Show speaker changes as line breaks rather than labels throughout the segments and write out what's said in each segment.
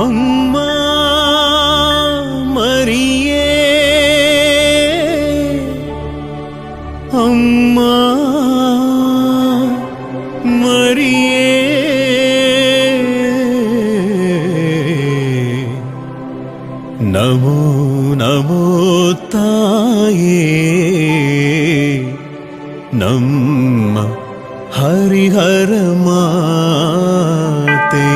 ಅಮ್ಮ ಮರಿಯೇ ಅಮ್ಮ ಮರಿಯೇ ನಮೋ ನಮೋ ತಾಯೇ ನಮ್ಮ ಹರಿಹರ ಮಾತೆ.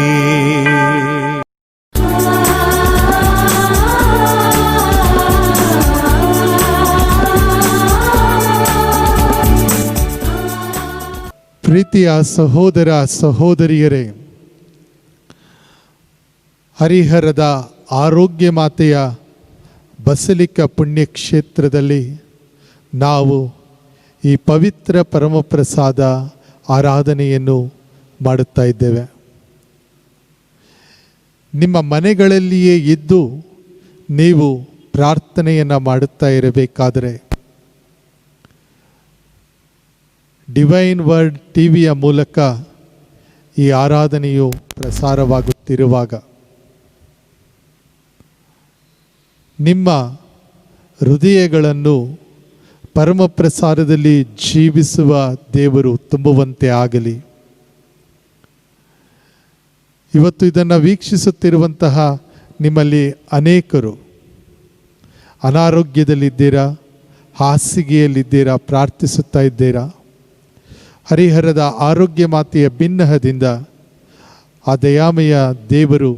ಪ್ರೀತಿಯ ಸಹೋದರ ಸಹೋದರಿಯರೇ, ಹರಿಹರದ ಆರೋಗ್ಯ ಮಾತೆಯ ಬಸಲಿಕ ಪುಣ್ಯಕ್ಷೇತ್ರದಲ್ಲಿ ನಾವು ಈ ಪವಿತ್ರ ಪರಮಪ್ರಸಾದ ಆರಾಧನೆಯನ್ನು ಮಾಡುತ್ತಾ ಇದ್ದೇವೆ. ನಿಮ್ಮ ಮನೆಗಳಲ್ಲಿಯೇ ಇದ್ದು ನೀವು ಪ್ರಾರ್ಥನೆಯನ್ನು ಮಾಡುತ್ತಾ ಇರಬೇಕಾದರೆ ಡಿವೈನ್ ವರ್ಡ್ ಟಿವಿಯ ಮೂಲಕ ಈ ಆರಾಧನೆಯು ಪ್ರಸಾರವಾಗುತ್ತಿರುವಾಗ ನಿಮ್ಮ ಹೃದಯಗಳನ್ನು ಪರಮಪ್ರಸಾದದಲ್ಲಿ ಜೀವಿಸುವ ದೇವರು ತುಂಬುವಂತೆ ಆಗಲಿ. ಇವತ್ತು ಇದನ್ನು ವೀಕ್ಷಿಸುತ್ತಿರುವಂತಹ ನಿಮ್ಮಲ್ಲಿ ಅನೇಕರು ಅನಾರೋಗ್ಯದಲ್ಲಿದ್ದೀರಾ, ಹಾಸಿಗೆಯಲ್ಲಿದ್ದೀರಾ, ಪ್ರಾರ್ಥಿಸುತ್ತಾ ಇದ್ದೀರಾ. ಹರಿಹರದ ಆರೋಗ್ಯ ಮಾತೆಯ ಬಿನ್ನಹದಿಂದ ಆ ದಯಾಮಯ ದೇವರು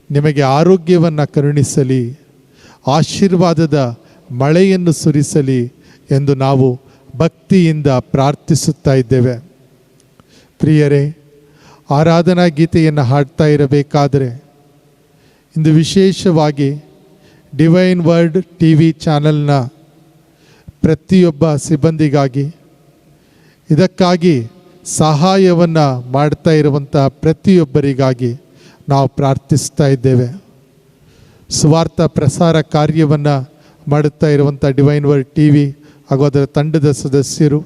ನಿಮಗೆ ಆರೋಗ್ಯವನ್ನು ಕರುಣಿಸಲಿ, ಆಶೀರ್ವಾದದ ಮಳೆಯನ್ನು ಸುರಿಸಲಿ ಎಂದು ನಾವು ಭಕ್ತಿಯಿಂದ ಪ್ರಾರ್ಥಿಸುತ್ತಾ ಇದ್ದೇವೆ. ಪ್ರಿಯರೇ, ಆರಾಧನಾ ಗೀತೆಯನ್ನು ಹಾಡ್ತಾ ಇರಬೇಕಾದರೆ ಇಂದು ವಿಶೇಷವಾಗಿ ಡಿವೈನ್ ವರ್ಡ್ ಟಿವಿ ಚಾನೆಲ್ನ ಪ್ರತಿಯೊಬ್ಬ ಸಿಬ್ಬಂದಿಗಾಗಿ, ಇದಕ್ಕಾಗಿ ಸಹಾಯವನ್ನು ಮಾಡ್ತಾ ಇರುವಂತಹ ಪ್ರತಿಯೊಬ್ಬರಿಗಾಗಿ ನಾವು ಪ್ರಾರ್ಥಿಸ್ತಾ ಇದ್ದೇವೆ. ಸುವಾರ್ಥ ಪ್ರಸಾರ ಕಾರ್ಯವನ್ನು ಮಾಡುತ್ತಾ ಇರುವಂಥ ಡಿವೈನ್ ವರ್ಡ್ ಟಿವಿ ಹಾಗೂ ಅದರ ತಂಡದ ಸದಸ್ಯರು,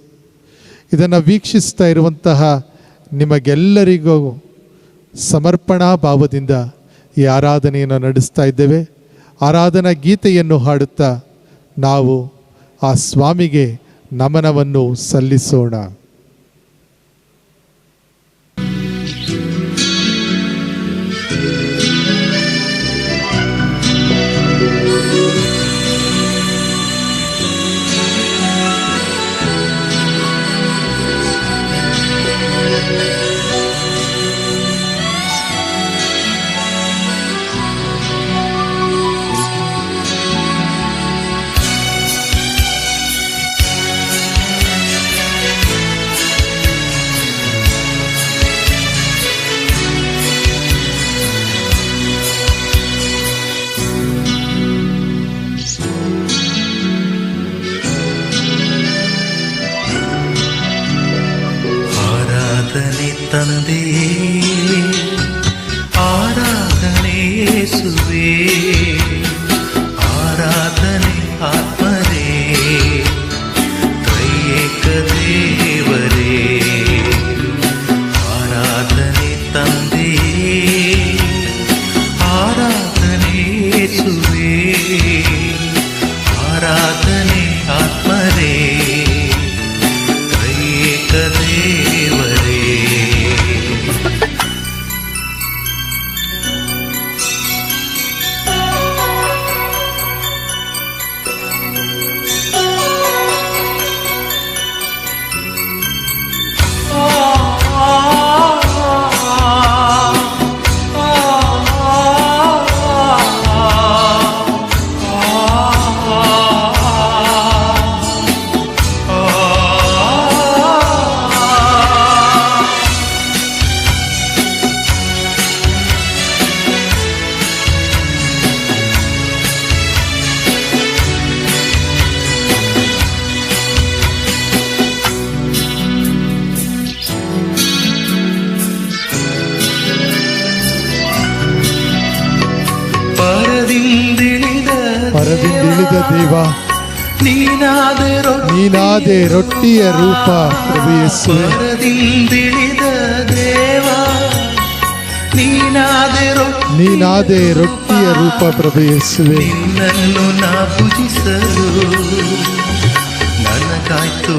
ಇದನ್ನು ವೀಕ್ಷಿಸ್ತಾ ಇರುವಂತಹ ನಿಮಗೆಲ್ಲರಿಗೂ ಸಮರ್ಪಣಾ ಭಾವದಿಂದ ಈ ಆರಾಧನೆಯನ್ನು ನಡೆಸ್ತಾ ಇದ್ದೇವೆ. ಆರಾಧನಾ ಗೀತೆಯನ್ನು ಹಾಡುತ್ತಾ ನಾವು ಆ ಸ್ವಾಮಿಗೆ ನಮನವನ್ನು ಸಲ್ಲಿಸೋಣ.
ತಂದೆಯೇ ಆರಾಧನೆ ಯೇಸುವೇ, ಆರಾಧನೆ ಆತ್ಮರೇ, ತ್ರೈಯೇಕ ದೇವರೇ. ಆರಾಧನೆ ತಂದೆಯೇ, ಆರಾಧನೆ ಯೇಸುವೇ, ಆರಾಧನೆ ಆತ್ಮರೇ, ತ್ರೈಯೇಕ ದೇವರೇ.
ಪರದಿಂದಿಳಿದ ದೇವ, ನೀನಾದೆ ರೊಟ್ಟಿಯ ರೂಪ ಪ್ರಭು ಯೇಸುವೇ.
ಪರದಿಂದಿಳಿದ ದೇವ, ನೀನಾದೆ
ನೀನಾದೆ ರೊಟ್ಟಿಯ ರೂಪ ಪ್ರಭು ಯೇಸುವೆ.
ನಿನ್ನನ್ನು ನಾ ಭುಜಿಸಲು ನನಗಾಯ್ತು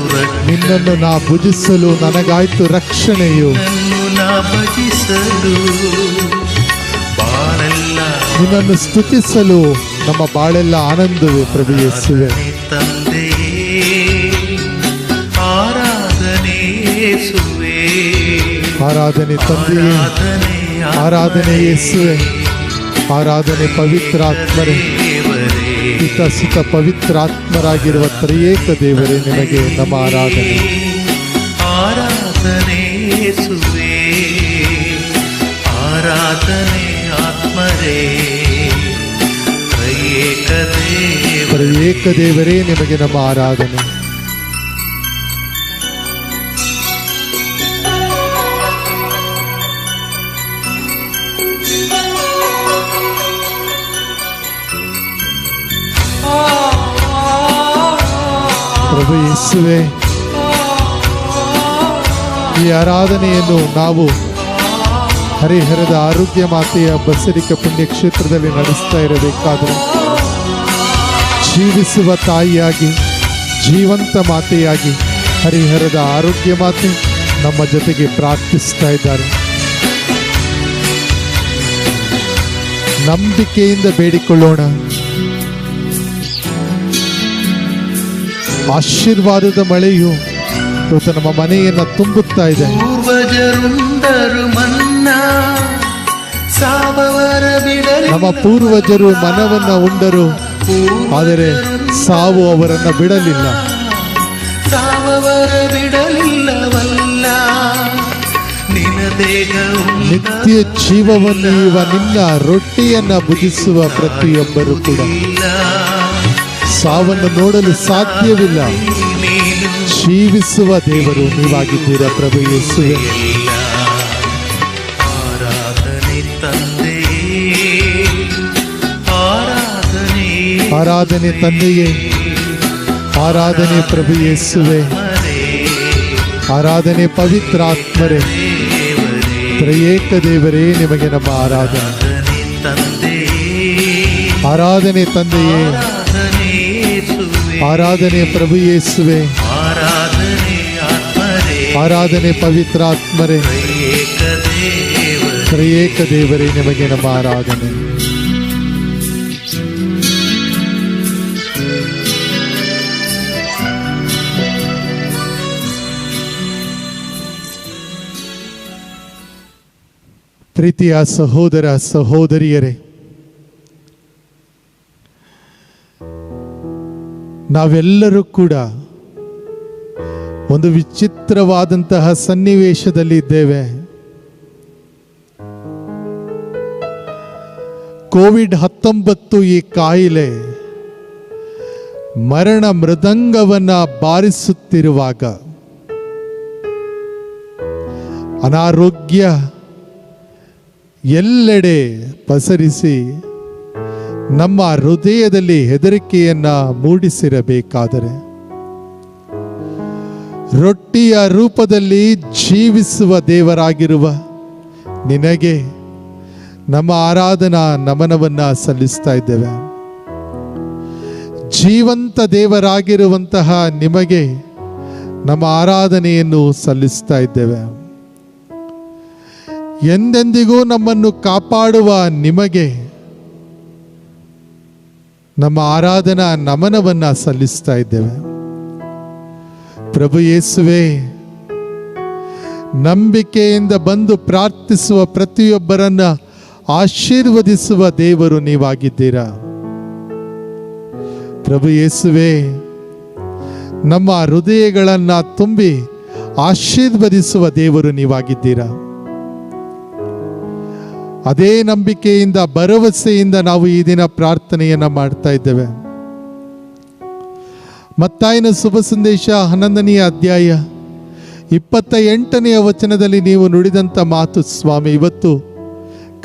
ನಿನ್ನನ್ನು ನಾ ಭುಜಿಸಲು ನನಗಾಯ್ತು ರಕ್ಷಣೆಯು.
ನಿನ್ನನ್ನು ನಾ ಭಜಿಸಲು ಬಾಳೆಲ್ಲ
ನಿನ್ನನ್ನು ಸ್ತುತಿಸಲು ನಮ್ಮ ಬಾಳೆಲ್ಲ ಆನಂದವೇ ಪ್ರಭು ಯೇಸುವೆ.
ತಂದೆಯೇ ಆರಾಧನೆ ಯೇಸುವೇ,
ಆರಾಧನೆ ತಂದೆಯೇ, ಆರಾಧನೆ ಯೇಸುವೆ, ಆರಾಧನೆ ಪವಿತ್ರಾತ್ಮರೇ, ಪಿತ ಸುತ ಪವಿತ್ರಾತ್ಮರಾಗಿರುವ ತ್ರಿಯೇಕ ದೇವರೇ ನಿಮಗೆ ನಮ್ಮ ಆರಾಧನೆ.
ಆರಾಧನೆ ಯೇಸುವೇ, ಆರಾಧನೆ ಆತ್ಮರೇ, ತ್ರಿಯೇಕ ದೇವರೇ,
ತ್ರಿಯೇಕ ದೇವರೇ ನಿಮಗೆ ನಮ್ಮ ಆರಾಧನೆ. ಪ್ರಭು ಯೇಸುವೆ, ಈ ಆರಾಧನೆಯನ್ನು ನಾವು ಹರಿಹರದ ಆರೋಗ್ಯ ಮಾತೆಯ ಬಸರಿಕ ಪುಣ್ಯಕ್ಷೇತ್ರದಲ್ಲಿ ನಡೆಸ್ತಾ ಇರಬೇಕಾದರೆ ಜೀವಿಸುವ ತಾಯಿಯಾಗಿ, ಜೀವಂತ ಮಾತೆಯಾಗಿ ಹರಿಹರದ ಆರೋಗ್ಯ ಮಾತೆ ನಮ್ಮ ಜೊತೆಗೆ ಪ್ರಾರ್ಥಿಸ್ತಾ ಇದ್ದಾರೆ. ನಂಬಿಕೆಯಿಂದ ಬೇಡಿಕೊಳ್ಳೋಣ. ಆಶೀರ್ವಾದದ ಮಳೆಯು ಇವತ್ತು ನಮ್ಮ ಮನೆಯನ್ನ ತುಂಬುತ್ತಾ ಇದೆ.
ಪೂರ್ವಜರುಂಡರು ಮನ್ನಾ ಸಾವವರ ಬಿಡಲಿ,
ನಮ್ಮ ಪೂರ್ವಜರು ಮನವನ್ನ ಉಂಡರು, ಆದರೆ ಸಾವು ಅವರನ್ನ ಬಿಡಲಿಲ್ಲ.
ಸಾವವರ ಬಿಡಲಿಲ್ಲವಲ್ಲ, ನಿನ್ನ ದೇಹ
ನಿತ್ಯ ಜೀವವನ್ನು ಇವ ನಿನ್ನ ರೊಟ್ಟಿಯನ್ನ ಭುಜಿಸುವ ಪ್ರತಿಯೊಬ್ಬರು ಕೂಡ ಸಾವನ್ನು ನೋಡಲು ಸಾಧ್ಯವಿಲ್ಲ. ಜೀವಿಸುವ ದೇವರು ನೀವಾಗಿದ್ದೀರಾ ಪ್ರಭು ಯೇಸುವೆ.
ಆರಾಧನೆ ತಂದೆಯೇ, ಆರಾಧನೆ
ಆರಾಧನೆ ತಂದೆಯೇ, ಆರಾಧನೆ ಪ್ರಭು ಯೇಸುವೆ, ಆರಾಧನೆ ಪವಿತ್ರಾತ್ಮರೇ, ತ್ರಿಯೇಕ ದೇವರೇ ನಿಮಗೆ ನಮ್ಮ ಆರಾಧನೆ. ಆರಾಧನೆ ತಂದೆಯೇ, ಆರಾಧನೆ ಪ್ರಭು ಯೇಸುವೆ, ಆರಾಧನೆ ಪವಿತ್ರಾತ್ಮರೇ, ತ್ರಿಯೇಕ ದೇವರೇ ನಿಮಗೆ ನಮ್ಮ ಆರಾಧನೆ. ಪ್ರೀತಿಯ ಸಹೋದರ ಸಹೋದರಿಯರೇ, ನಾವೆಲ್ಲರೂ ಕೂಡ ಒಂದು ವಿಚಿತ್ರವಾದಂತಹ ಸನ್ನಿವೇಶದಲ್ಲಿ ಇದ್ದೇವೆ. ಕೋವಿಡ್-19 ಈ ಕಾಯಿಲೆ ಮರಣ ಮೃದಂಗವನ್ನ ಬಾರಿಸುತ್ತಿರುವಾಗ, ಅನಾರೋಗ್ಯ ಎಲ್ಲೆಡೆ ಪಸರಿಸಿ ನಮ್ಮ ಹೃದಯದಲ್ಲಿ ಹೆದರಿಕೆಯನ್ನ ಮೂಡಿಸಿರಬೇಕಾದರೆ, ರೊಟ್ಟಿಯ ರೂಪದಲ್ಲಿ ಜೀವಿಸುವ ದೇವರಾಗಿರುವ ನಿನಗೆ ನಮ್ಮ ಆರಾಧನಾ ನಮನವನ್ನ ಸಲ್ಲಿಸ್ತಾ ಇದ್ದೇವೆ. ಜೀವಂತ ದೇವರಾಗಿರುವಂತಹ ನಿಮಗೆ ನಮ್ಮ ಆರಾಧನೆಯನ್ನು ಸಲ್ಲಿಸ್ತಾ ಇದ್ದೇವೆ. ಎಂದೆಂದಿಗೂ ನಮ್ಮನ್ನು ಕಾಪಾಡುವ ನಿಮಗೆ ನಮ್ಮ ಆರಾಧನಾ ನಮನವನ್ನ ಸಲ್ಲಿಸ್ತಾ ಇದ್ದೇವೆ. ಪ್ರಭು ಯೇಸುವೆ, ನಂಬಿಕೆಯಿಂದ ಬಂದು ಪ್ರಾರ್ಥಿಸುವ ಪ್ರತಿಯೊಬ್ಬರನ್ನ ಆಶೀರ್ವದಿಸುವ ದೇವರು ನೀವಾಗಿದ್ದೀರಾ. ಪ್ರಭು ಯೇಸುವೆ, ನಮ್ಮ ಹೃದಯಗಳನ್ನ ತುಂಬಿ ಆಶೀರ್ವದಿಸುವ ದೇವರು ನೀವಾಗಿದ್ದೀರಾ. ಅದೇ ನಂಬಿಕೆಯಿಂದ ಭರವಸೆಯಿಂದ ನಾವು ಈ ದಿನ ಪ್ರಾರ್ಥನೆಯನ್ನ ಮಾಡ್ತಾ ಇದ್ದೇವೆ. ಮತ್ತಾಯನ ಶುಭ ಸಂದೇಶ 11ನೇ ಅಧ್ಯಾಯ 28ನೇ ವಚನದಲ್ಲಿ ನೀವು ನುಡಿದಂಥ ಮಾತು ಸ್ವಾಮಿ, ಇವತ್ತು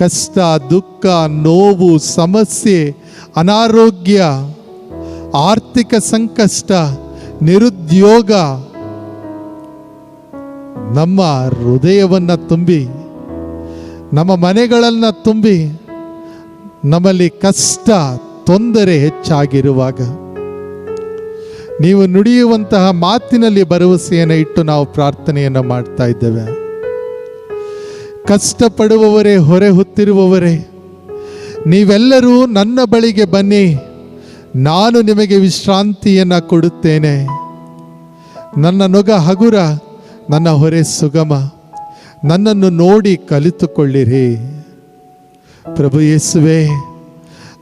ಕಷ್ಟ, ದುಃಖ, ನೋವು, ಸಮಸ್ಯೆ, ಅನಾರೋಗ್ಯ, ಆರ್ಥಿಕ ಸಂಕಷ್ಟ, ನಿರುದ್ಯೋಗ ನಮ್ಮ ಹೃದಯವನ್ನ ತುಂಬಿ ನಮ್ಮ ಮನೆಗಳನ್ನು ತುಂಬಿ ನಮ್ಮಲ್ಲಿ ಕಷ್ಟ ತೊಂದರೆ ಹೆಚ್ಚಾಗಿರುವಾಗ ನೀವು ನುಡಿಯುವಂತಹ ಮಾತಿನಲ್ಲಿ ಭರವಸೆಯನ್ನು ಇಟ್ಟು ನಾವು ಪ್ರಾರ್ಥನೆಯನ್ನು ಮಾಡ್ತಾ ಇದ್ದೇವೆ. ಕಷ್ಟಪಡುವವರೇ, ಹೊರೆ ಹೊತ್ತಿರುವವರೇ, ನೀವೆಲ್ಲರೂ ನನ್ನ ಬಳಿಗೆ ಬನ್ನಿ, ನಾನು ನಿಮಗೆ ವಿಶ್ರಾಂತಿಯನ್ನು ಕೊಡುತ್ತೇನೆ. ನನ್ನ ನೊಗ ಹಗುರ, ನನ್ನ ಹೊರೆ ಸುಗಮ. ನನ್ನನ್ನು ನೋಡಿ ಕಲಿತುಕೊಳ್ಳಿರಿ. ಪ್ರಭು ಯೇಸುವೇ,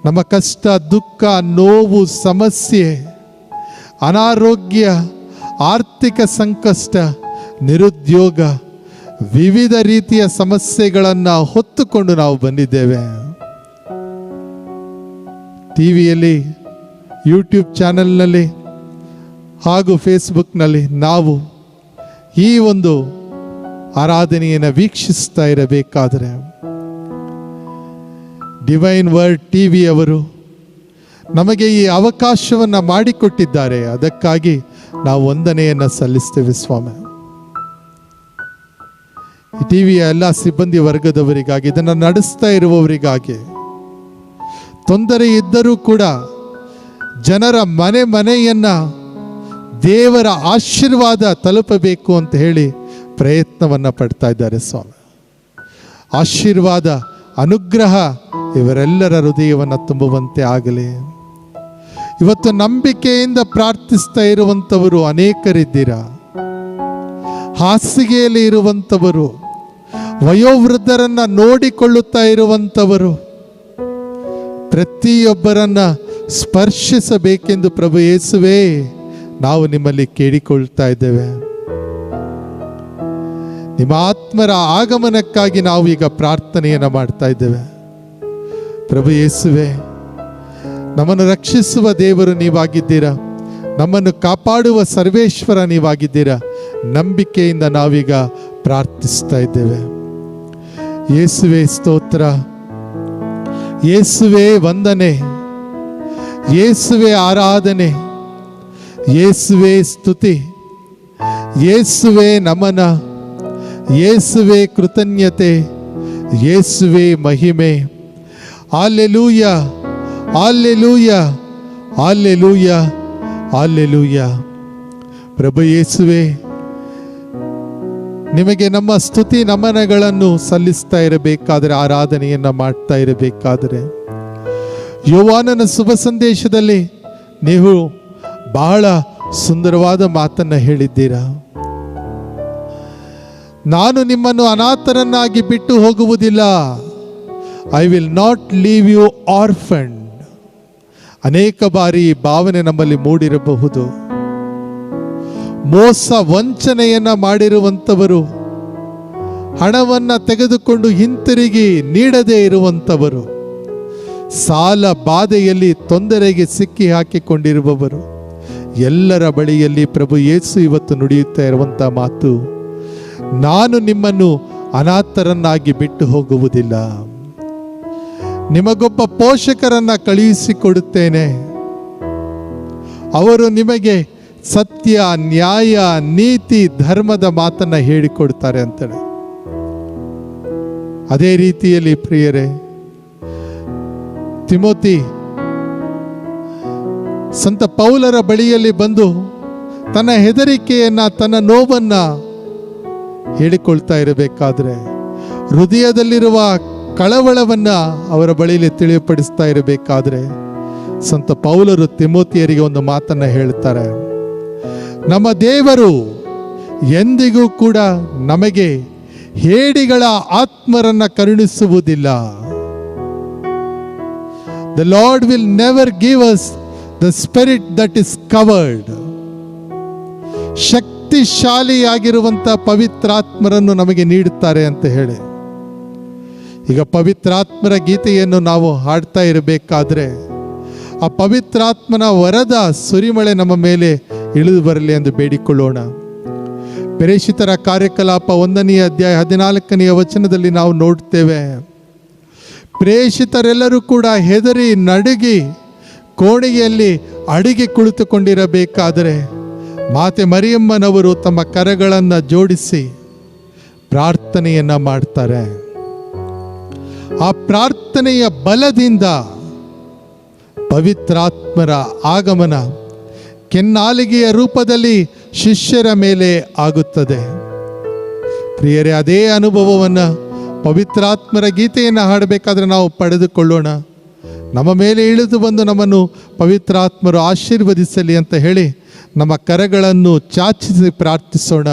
ನಮ್ಮ ಕಷ್ಟ, ದುಃಖ, ನೋವು, ಸಮಸ್ಯೆ, ಅನಾರೋಗ್ಯ, ಆರ್ಥಿಕ ಸಂಕಷ್ಟ, ನಿರುದ್ಯೋಗ, ವಿವಿಧ ರೀತಿಯ ಸಮಸ್ಯೆಗಳನ್ನು ಹೊತ್ತುಕೊಂಡು ನಾವು ಬಂದಿದ್ದೇವೆ. ಟಿವಿಯಲ್ಲಿ, ಯೂಟ್ಯೂಬ್ ಚಾನೆಲ್ನಲ್ಲಿ ಹಾಗೂ ಫೇಸ್ಬುಕ್ನಲ್ಲಿ ನಾವು ಈ ಒಂದು ಆರಾಧನೆಯನ್ನು ವೀಕ್ಷಿಸ್ತಾ ಇರಬೇಕಾದರೆ ಡಿವೈನ್ ವರ್ಡ್ ಟಿವಿ ಅವರು ನಮಗೆ ಈ ಅವಕಾಶವನ್ನು ಮಾಡಿಕೊಟ್ಟಿದ್ದಾರೆ. ಅದಕ್ಕಾಗಿ ನಾವು ವಂದನೆಯನ್ನು ಸಲ್ಲಿಸ್ತೇವೆ ಸ್ವಾಮಿ. ಈ ಟಿವಿಯ ಎಲ್ಲ ಸಿಬ್ಬಂದಿ ವರ್ಗದವರಿಗಾಗಿ, ಇದನ್ನು ನಡೆಸ್ತಾ ಇರುವವರಿಗಾಗಿ, ತೊಂದರೆ ಇದ್ದರೂ ಕೂಡ ಜನರ ಮನೆಯನ್ನ ದೇವರ ಆಶೀರ್ವಾದ ತಲುಪಬೇಕು ಅಂತ ಹೇಳಿ ಪ್ರಯತ್ನವನ್ನು ಪಡ್ತಾ ಇದ್ದಾರೆ ಸ್ವಾಮಿ. ಆಶೀರ್ವಾದ, ಅನುಗ್ರಹ ಇವರೆಲ್ಲರ ಹೃದಯವನ್ನು ತುಂಬುವಂತೆ ಆಗಲಿ. ಇವತ್ತು ನಂಬಿಕೆಯಿಂದ ಪ್ರಾರ್ಥಿಸ್ತಾ ಇರುವಂಥವರು ಅನೇಕರಿದ್ದೀರಾ. ಹಾಸಿಗೆಯಲ್ಲಿ ಇರುವಂಥವರು, ವಯೋವೃದ್ಧರನ್ನ ನೋಡಿಕೊಳ್ಳುತ್ತಾ ಇರುವಂಥವರು, ಪ್ರತಿಯೊಬ್ಬರನ್ನ ಸ್ಪರ್ಶಿಸಬೇಕೆಂದು ಪ್ರಭು ಯೇಸುವೇ ನಾವು ನಿಮ್ಮಲ್ಲಿ ಕೇಳಿಕೊಳ್ತಾ ಇದ್ದೇವೆ. ನಿಮ್ಮ ಆತ್ಮರ ಆಗಮನಕ್ಕಾಗಿ ನಾವು ಈಗ ಪ್ರಾರ್ಥನೆಯನ್ನು ಮಾಡ್ತಾ ಇದ್ದೇವೆ. ಪ್ರಭು ಯೇಸುವೇ, ನಮ್ಮನ್ನು ರಕ್ಷಿಸುವ ದೇವರು ನೀವಾಗಿದ್ದೀರಾ, ನಮ್ಮನ್ನು ಕಾಪಾಡುವ ಸರ್ವೇಶ್ವರ ನೀವಾಗಿದ್ದೀರಾ. ನಂಬಿಕೆಯಿಂದ ನಾವೀಗ ಪ್ರಾರ್ಥಿಸ್ತಾ ಇದ್ದೇವೆ. ಯೇಸುವೇ ಸ್ತೋತ್ರ, ಯೇಸುವೇ ವಂದನೆ, ಯೇಸುವೇ ಆರಾಧನೆ, ಯೇಸುವೇ ಸ್ತುತಿ, ಯೇಸುವೇ ನಮನ, ಯೇಸುವೇ ಕೃತಜ್ಞತೆ, ಯೇಸುವೇ ಮಹಿಮೆ. Hallelujah, hallelujah, hallelujah, hallelujah. ಪ್ರಭು ಯೇಸುವೇ, ನಿಮಗೆ ನಮ್ಮ ಸ್ತುತಿ ನಮನಗಳನ್ನು ಸಲ್ಲಿಸ್ತಾ ಇರಬೇಕಾದರೆ, ಆರಾಧನೆಯನ್ನು ಮಾಡ್ತಾ ಇರಬೇಕಾದರೆ, ಯೋವಾನನ ಶುಭ ಸಂದೇಶದಲ್ಲಿ ನೀವು ಬಹಳ ಸುಂದರವಾದ ಮಾತನ್ನು ಹೇಳಿದ್ದೀರಾ. ನಾನು ನಿಮ್ಮನ್ನು ಅನಾಥರನ್ನಾಗಿ ಬಿಟ್ಟು ಹೋಗುವುದಿಲ್ಲ. I will not leave you orphan. ಅನೇಕ ಬಾರಿ ಈ ಭಾವನೆ ನಮ್ಮಲ್ಲಿ ಮೂಡಿರಬಹುದು. ಮೋಸ ವಂಚನೆಯನ್ನ ಮಾಡಿರುವಂಥವರು, ಹಣವನ್ನು ತೆಗೆದುಕೊಂಡು ಹಿಂತಿರುಗಿ ನೀಡದೇ ಇರುವಂಥವರು, ಸಾಲ ಬಾಧೆಯಲ್ಲಿ ತೊಂದರೆಗೆ ಸಿಕ್ಕಿ ಹಾಕಿಕೊಂಡಿರುವವರು, ಎಲ್ಲರ ಬಳಿಯಲ್ಲಿ ಪ್ರಭು ಯೇಸು ಇವತ್ತು ನುಡಿಯುತ್ತಾ ಇರುವಂಥ ಮಾತು, ನಾನು ನಿಮ್ಮನ್ನು ಅನಾಥರನ್ನಾಗಿ ಬಿಟ್ಟು ಹೋಗುವುದಿಲ್ಲ. ನಿಮಗೊಬ್ಬ ಪೋಷಕರನ್ನ ಕಳುಹಿಸಿಕೊಡುತ್ತೇನೆ. ಅವರು ನಿಮಗೆ ಸತ್ಯ, ನ್ಯಾಯ, ನೀತಿ, ಧರ್ಮದ ಮಾತನ್ನ ಹೇಳಿಕೊಡ್ತಾರೆ ಅಂತೇಳಿ. ಅದೇ ರೀತಿಯಲ್ಲಿ ಪ್ರಿಯರೇ, ತಿಮೋತಿ ಸಂತ ಪೌಲರ ಬಳಿಯಲ್ಲಿ ಬಂದು ತನ್ನ ಹೆದರಿಕೆಯನ್ನ, ತನ್ನ ನೋವನ್ನ ಹೇಳಿಕೊಳ್ತಾ ಇರಬೇಕಾದ್ರೆ, ಹೃದಯದಲ್ಲಿರುವ ಕಳವಳವನ್ನ ಅವರ ಬಳಿಯಲ್ಲಿ ತಿಳಿಯಪಡಿಸ್ತಾ ಇರಬೇಕಾದ್ರೆ, ಸಂತ ಪೌಲರು ತಿಮೋತಿಯರಿಗೆ ಒಂದು ಮಾತನ್ನ ಹೇಳ್ತಾರೆ. ನಮ್ಮ ದೇವರು ಎಂದಿಗೂ ಕೂಡ ನಮಗೆ ಹೇಡಿಗಳ ಆತ್ಮರನ್ನ ಕರುಣಿಸುವುದಿಲ್ಲ. The Lord will never give us the spirit that is covered. ಶಕ್ತಿಶಾಲಿಯಾಗಿರುವಂಥ ಪವಿತ್ರಾತ್ಮರನ್ನು ನಮಗೆ ನೀಡುತ್ತಾರೆ ಅಂತ ಹೇಳಿ. ಈಗ ಪವಿತ್ರಾತ್ಮರ ಗೀತೆಯನ್ನು ನಾವು ಹಾಡ್ತಾ ಇರಬೇಕಾದ್ರೆ, ಆ ಪವಿತ್ರಾತ್ಮನ ವರದ ಸುರಿಮಳೆ ನಮ್ಮ ಮೇಲೆ ಇಳಿದು ಬರಲಿ ಎಂದು ಬೇಡಿಕೊಳ್ಳೋಣ. ಪ್ರೇಷಿತರ ಕಾರ್ಯಕಲಾಪ 1ನೇ ಅಧ್ಯಾಯ 14ನೇ ವಚನದಲ್ಲಿ ನಾವು ನೋಡ್ತೇವೆ, ಪ್ರೇಷಿತರೆಲ್ಲರೂ ಕೂಡ ಹೆದರಿ ನಡುಗಿ ಕೋಣೆಯಲ್ಲಿ ಅಡಿಗೆ ಕುಳಿತುಕೊಂಡಿರಬೇಕಾದರೆ, ಮಾತೆ ಮರಿಯಮ್ಮನವರು ತಮ್ಮ ಕರಗಳನ್ನು ಜೋಡಿಸಿ ಪ್ರಾರ್ಥನೆಯನ್ನ ಮಾಡ್ತಾರೆ. ಆ ಪ್ರಾರ್ಥನೆಯ ಬಲದಿಂದ ಪವಿತ್ರಾತ್ಮರ ಆಗಮನ ಕೆನ್ನಾಲಿಗೆಯ ರೂಪದಲ್ಲಿ ಶಿಷ್ಯರ ಮೇಲೆ ಆಗುತ್ತದೆ. ಪ್ರಿಯರೇ, ಅದೇ ಅನುಭವವನ್ನು ಪವಿತ್ರಾತ್ಮರ ಗೀತೆಯನ್ನು ಹಾಡಬೇಕಾದ್ರೆ ನಾವು ಪಡೆದುಕೊಳ್ಳೋಣ. ನಮ್ಮ ಮೇಲೆ ಇಳಿದು ಬಂದು ನಮ್ಮನ್ನು ಪವಿತ್ರಾತ್ಮರು ಆಶೀರ್ವದಿಸಲಿ ಅಂತ ಹೇಳಿ ನಮ್ಮ ಕರಗಳನ್ನು ಚಾಚಿಸಿ ಪ್ರಾರ್ಥಿಸೋಣ.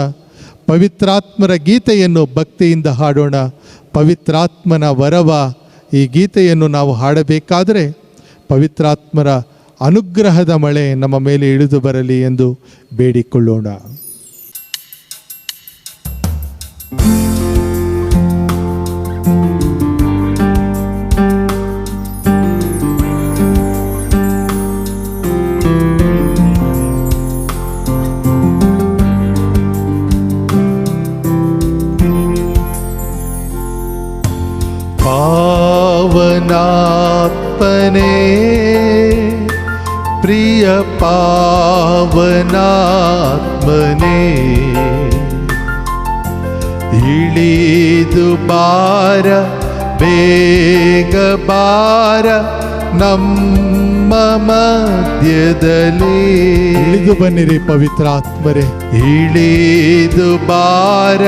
ಪವಿತ್ರಾತ್ಮರ ಗೀತೆಯನ್ನು ಭಕ್ತಿಯಿಂದ ಹಾಡೋಣ. ಪವಿತ್ರಾತ್ಮನ ವರವ ಈ ಗೀತೆಯನ್ನು ನಾವು ಹಾಡಬೇಕಾದರೆ ಪವಿತ್ರಾತ್ಮರ ಅನುಗ್ರಹದ ಮಳೆ ನಮ್ಮ ಮೇಲೆ ಇಳಿದು ಬರಲಿ ಎಂದು ಬೇಡಿಕೊಳ್ಳೋಣ. ಪಾವನಾತ್ಮನೇ, ಪ್ರಿಯ ಪಾವನಾತ್ಮನೇ, ಇಳಿದು ಬಾರ, ಬೇಗ ಬಾರ ನಮ್ಮ ಮಧ್ಯದಲ್ಲಿ. ಇಳಿದು ಬನ್ನಿರಿ ಪವಿತ್ರಾತ್ಮರೇ, ಇಳಿದು ಬಾರ,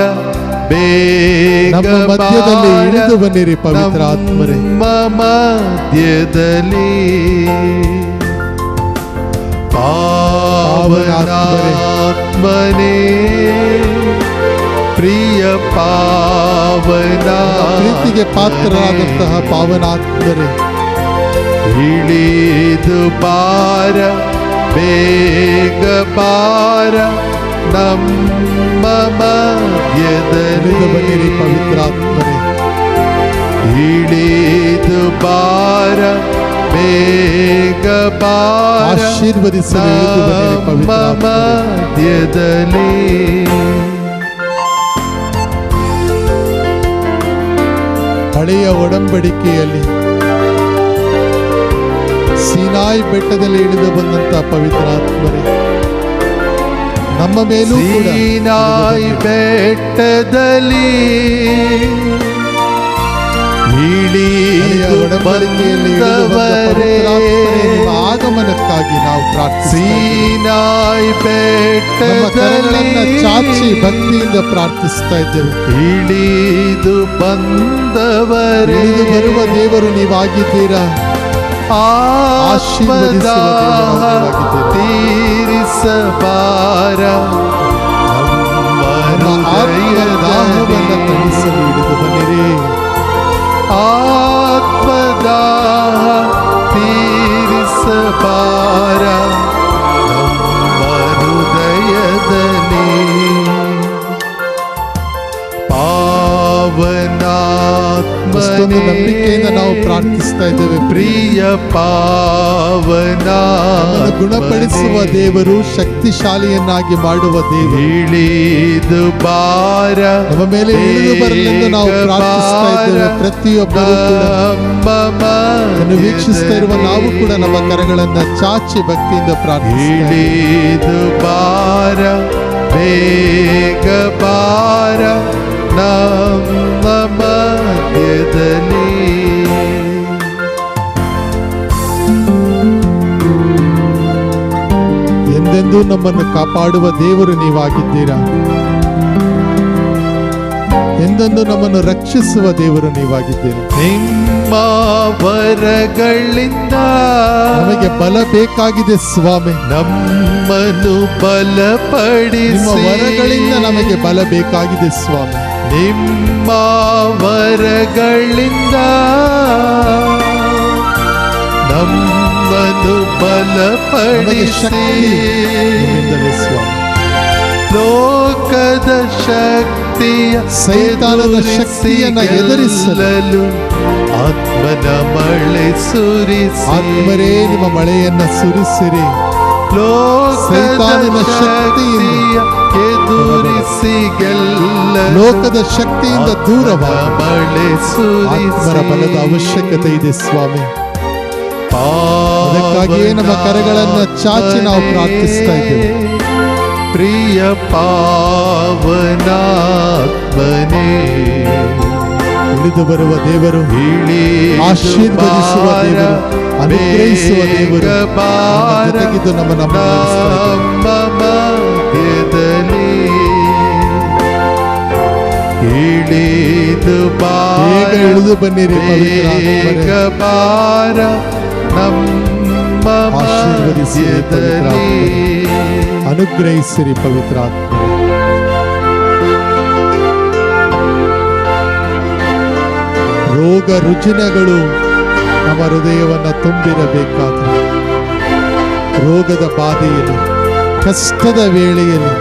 ನಮ್ಮ ಮಧ್ಯದಲ್ಲಿ ಇಳಿದು ಬನ್ನಿರಿ ಪವಿತ್ರಾತ್ಮರೇ. ನಮ್ಮ ಮಧ್ಯದಲ್ಲಿ ಪಾವನಾತ್ಮನೇ, ಪ್ರಿಯ ಪಾವನ, ಪ್ರೀತಿಗೆ ಪಾತ್ರರಾದಂತಹ ಪಾವನಾತ್ಮರೇ, ಇಳಿದು ಬಾರ, ಬೇಗ ಬಾರ ನಮ್ಮ ಮಧ್ಯದಲ್ಲಿ. ಬನ್ನಿರಿ ಪವಿತ್ರಾತ್ಮರೇ, ಇಳಿದು ಬಾರ, ಬೇಗ ಬಾರ ಆಶೀರ್ವದಿಸಲಿ ನಮ್ಮ ಮಧ್ಯದಲ್ಲಿ. ಹಳೆಯ ಒಡಂಬಡಿಕೆಯಲ್ಲಿ ಸೀನಾಯಿ ಬೆಟ್ಟದಲ್ಲಿ ಇಳಿದು ಬಂದಂತ ಪವಿತ್ರಾತ್ಮರೇ, ನಮ್ಮ ಮೇಲೂ ಸೀನಾಯಿ ಬೆಟ್ಟದಲ್ಲಿ ಆಗಮನಕ್ಕಾಗಿ ನಾವು ಸೀನಾಯಿ ಬೆಟ್ಟದಲ್ಲಿ ಚಾಚಿ ಭಕ್ತಿಯಿಂದ ಪ್ರಾರ್ಥಿಸ್ತಾ ಇದ್ದೇವೆ. ಇಳಿದು ಬಂದವರೇ, ಬರುವ ದೇವರು ನೀವಾಗಿದ್ದೀರಾ. ತೀರಿಸಬಾರ, ಆತ್ಮದಾಹವನ್ನು ತಣಿಸಲು ಇಳಿದು ಬನ್ನಿರಿ. ಆತ್ಮದಾಹ ತೀರಿಸಬಾರ ನಮ್ಮ ಹೃದಯದಲ್ಲಿ. ಪಾವನಾತ್ಮನೇ, ನಂಬಿಕೆಯಿಂದ ನಾವು ಪ್ರಾರ್ಥಿಸ್ತಾ ಇದ್ದೇವೆ. ಪ್ರಿಯ ಪಾವನ, ಗುಣಪಡಿಸುವ ದೇವರು, ಶಕ್ತಿಶಾಲಿಯನ್ನಾಗಿ ಮಾಡುವ ದೇವರು, ಇಳಿದು ಬಾರ, ನಮ್ಮ ಮೇಲೆ ಇಳಿದು ಬರಲೆಂದು ನಾವು ಪ್ರಾರ್ಥಿಸ್ತಾ ಇದ್ದೇವೆ. ಪ್ರತಿಯೊಬ್ಬರು ವೀಕ್ಷಿಸ್ತಾ ಇರುವ ನಾವು ಕೂಡ ನಮ್ಮ ಕರಗಳನ್ನು ಚಾಚಿ ಭಕ್ತಿಯಿಂದ ಪ್ರಾರ್ಥಿಸ್ತಾ ಇಳಿದು ಬಾರ, ಬೇಗ ಬಾರ ನಮ್ಮ ಮಧ್ಯದಲ್ಲಿ. ಎಂದೆಂದೂ ನಮ್ಮನ್ನು ಕಾಪಾಡುವ ದೇವರು ನೀವಾಗಿದ್ದೀರಾ. ಎಂದೆಂದೂ ನಮ್ಮನ್ನು ರಕ್ಷಿಸುವ ದೇವರು ನೀವಾಗಿದ್ದೀರಾ. ನಿಮ್ಮ ವರಗಳಿಂದ ನಮಗೆ ಬಲ ಬೇಕಾಗಿದೆ ಸ್ವಾಮಿ. ನಮ್ಮನ್ನು ಬಲಪಡಿಸಿ, ನಿಮ್ಮ ವರಗಳಿಂದ ನಮಗೆ ಬಲ ಬೇಕಾಗಿದೆ ಸ್ವಾಮಿ. ನಿಮ್ಮ ವರಗಳಿಂದ ನಮ್ಮನ್ನು ಬಲಪಡಿಸಿ, ಸ್ವಾಮಿ. ಲೋಕದ ಶಕ್ತಿಯ, ಸೈತಾನದ ಶಕ್ತಿಯನ್ನು ಎದುರಿಸಲು ಆತ್ಮನ ಮಳೆ ಸುರಿಸಿ, ಆತ್ಮರೇ ನಿಮ್ಮ ಮಳೆಯನ್ನು ಸುರಿಸಿರಿ. ಲೋಕದ ಶಕ್ತಿಯ ಎದುರಿಸಿ ಗೆಲ್ಲ, ಲೋಕದ ಶಕ್ತಿಯಿಂದ ದೂರವಾದ ಮಳೆ ಸುರಿಸಿ. ಆತ್ಮರ ಬಲದ ಅವಶ್ಯಕತೆ ಇದೆ ಸ್ವಾಮಿ. ಅದಕ್ಕಾಗಿಯೇ ನಮ್ಮ ಕರಗಳನ್ನು ಚಾಚಿ ನಾವು ಪ್ರಾರ್ಥಿಸ್ತಾ ಇದ್ದೇವೆ. ಪ್ರಿಯ ಪಾವನಾತ್ಮನೇ, ಇಳಿದು ಬರುವ ದೇವರು, ಆಶೀರ್ವದಿಸುವ ದೇವರು, ಅನುಗ್ರಹಿಸುವ ದೇವರು, ನಮ್ಮ ಜೊತೆಗಿದ್ದು ನಮ್ಮನ್ನು ಬೇಗ ಇಳಿದು ಬನ್ನಿರಿ ಪವಿತ್ರ ಆಶೀರ್ವದಿಸಿರಿ ಪವಿತ್ರ ಅನುಗ್ರಹಿಸಿರಿ ಪವಿತ್ರ ರೋಗ ರುಜಿನಗಳು ನಮ್ಮ ಹೃದಯವನ್ನು ತುಂಬಿರಬೇಕಾದ್ರೆ, ರೋಗದ ಬಾಧೆಯಲ್ಲಿ, ಕಷ್ಟದ ವೇಳೆಯಲ್ಲಿ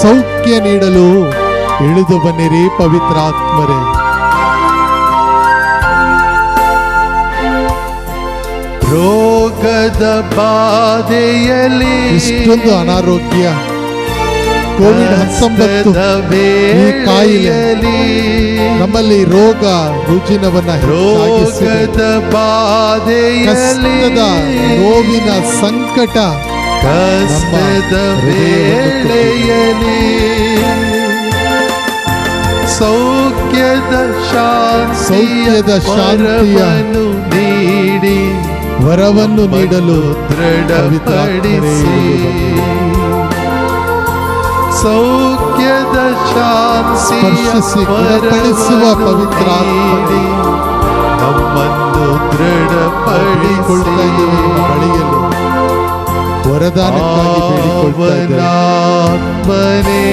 ಸೌಖ್ಯ ನೀಡಲು ಇಳಿದು ಬನ್ನಿರಿ ಪವಿತ್ರಾತ್ಮರೇ.
ರೋಗದ ಬಾಧೆಯಲ್ಲಿ
ಇಷ್ಟೊಂದು ಅನಾರೋಗ್ಯ, ಕೋವಿಡ್-19 ಈ ಕಾಯಿಲೆ ನಮ್ಮಲ್ಲಿ ರೋಗ ರುಜಿನವನ್ನ
ರೋಗದ ಬಾಧೆಯಲ್ಲಿ
ಕಷ್ಟದ ನೋವಿನ ಸಂಕಟ
ಕಷ್ಟದ ವೇಳೆಯಲ್ಲಿ ಸೌಖ್ಯದ ಶಾಂತಿಯ ನೀಡಿ
ವರವನ್ನು ನೀಡಲು
ದೃಢಪಡಿಸಿ, ಸೌಖ್ಯದ
ಸ್ಪರ್ಶಿಸಿ ಗುಣಪಡಿಸುವ ಪವಿತ್ರಾತ್ಮನೇ
ನಮ್ಮನ್ನು
ಬೇಡಿಕೊಳ್ತಾ ಇದ್ದೇವೆ. ನಿಮ್ಮ ಬಳಿಯಲ್ಲಿ ವರದಾನಕ್ಕಾಗಿ ಬೇಡಿಕೊಳ್ತಾ
ಆತ್ಮನೇ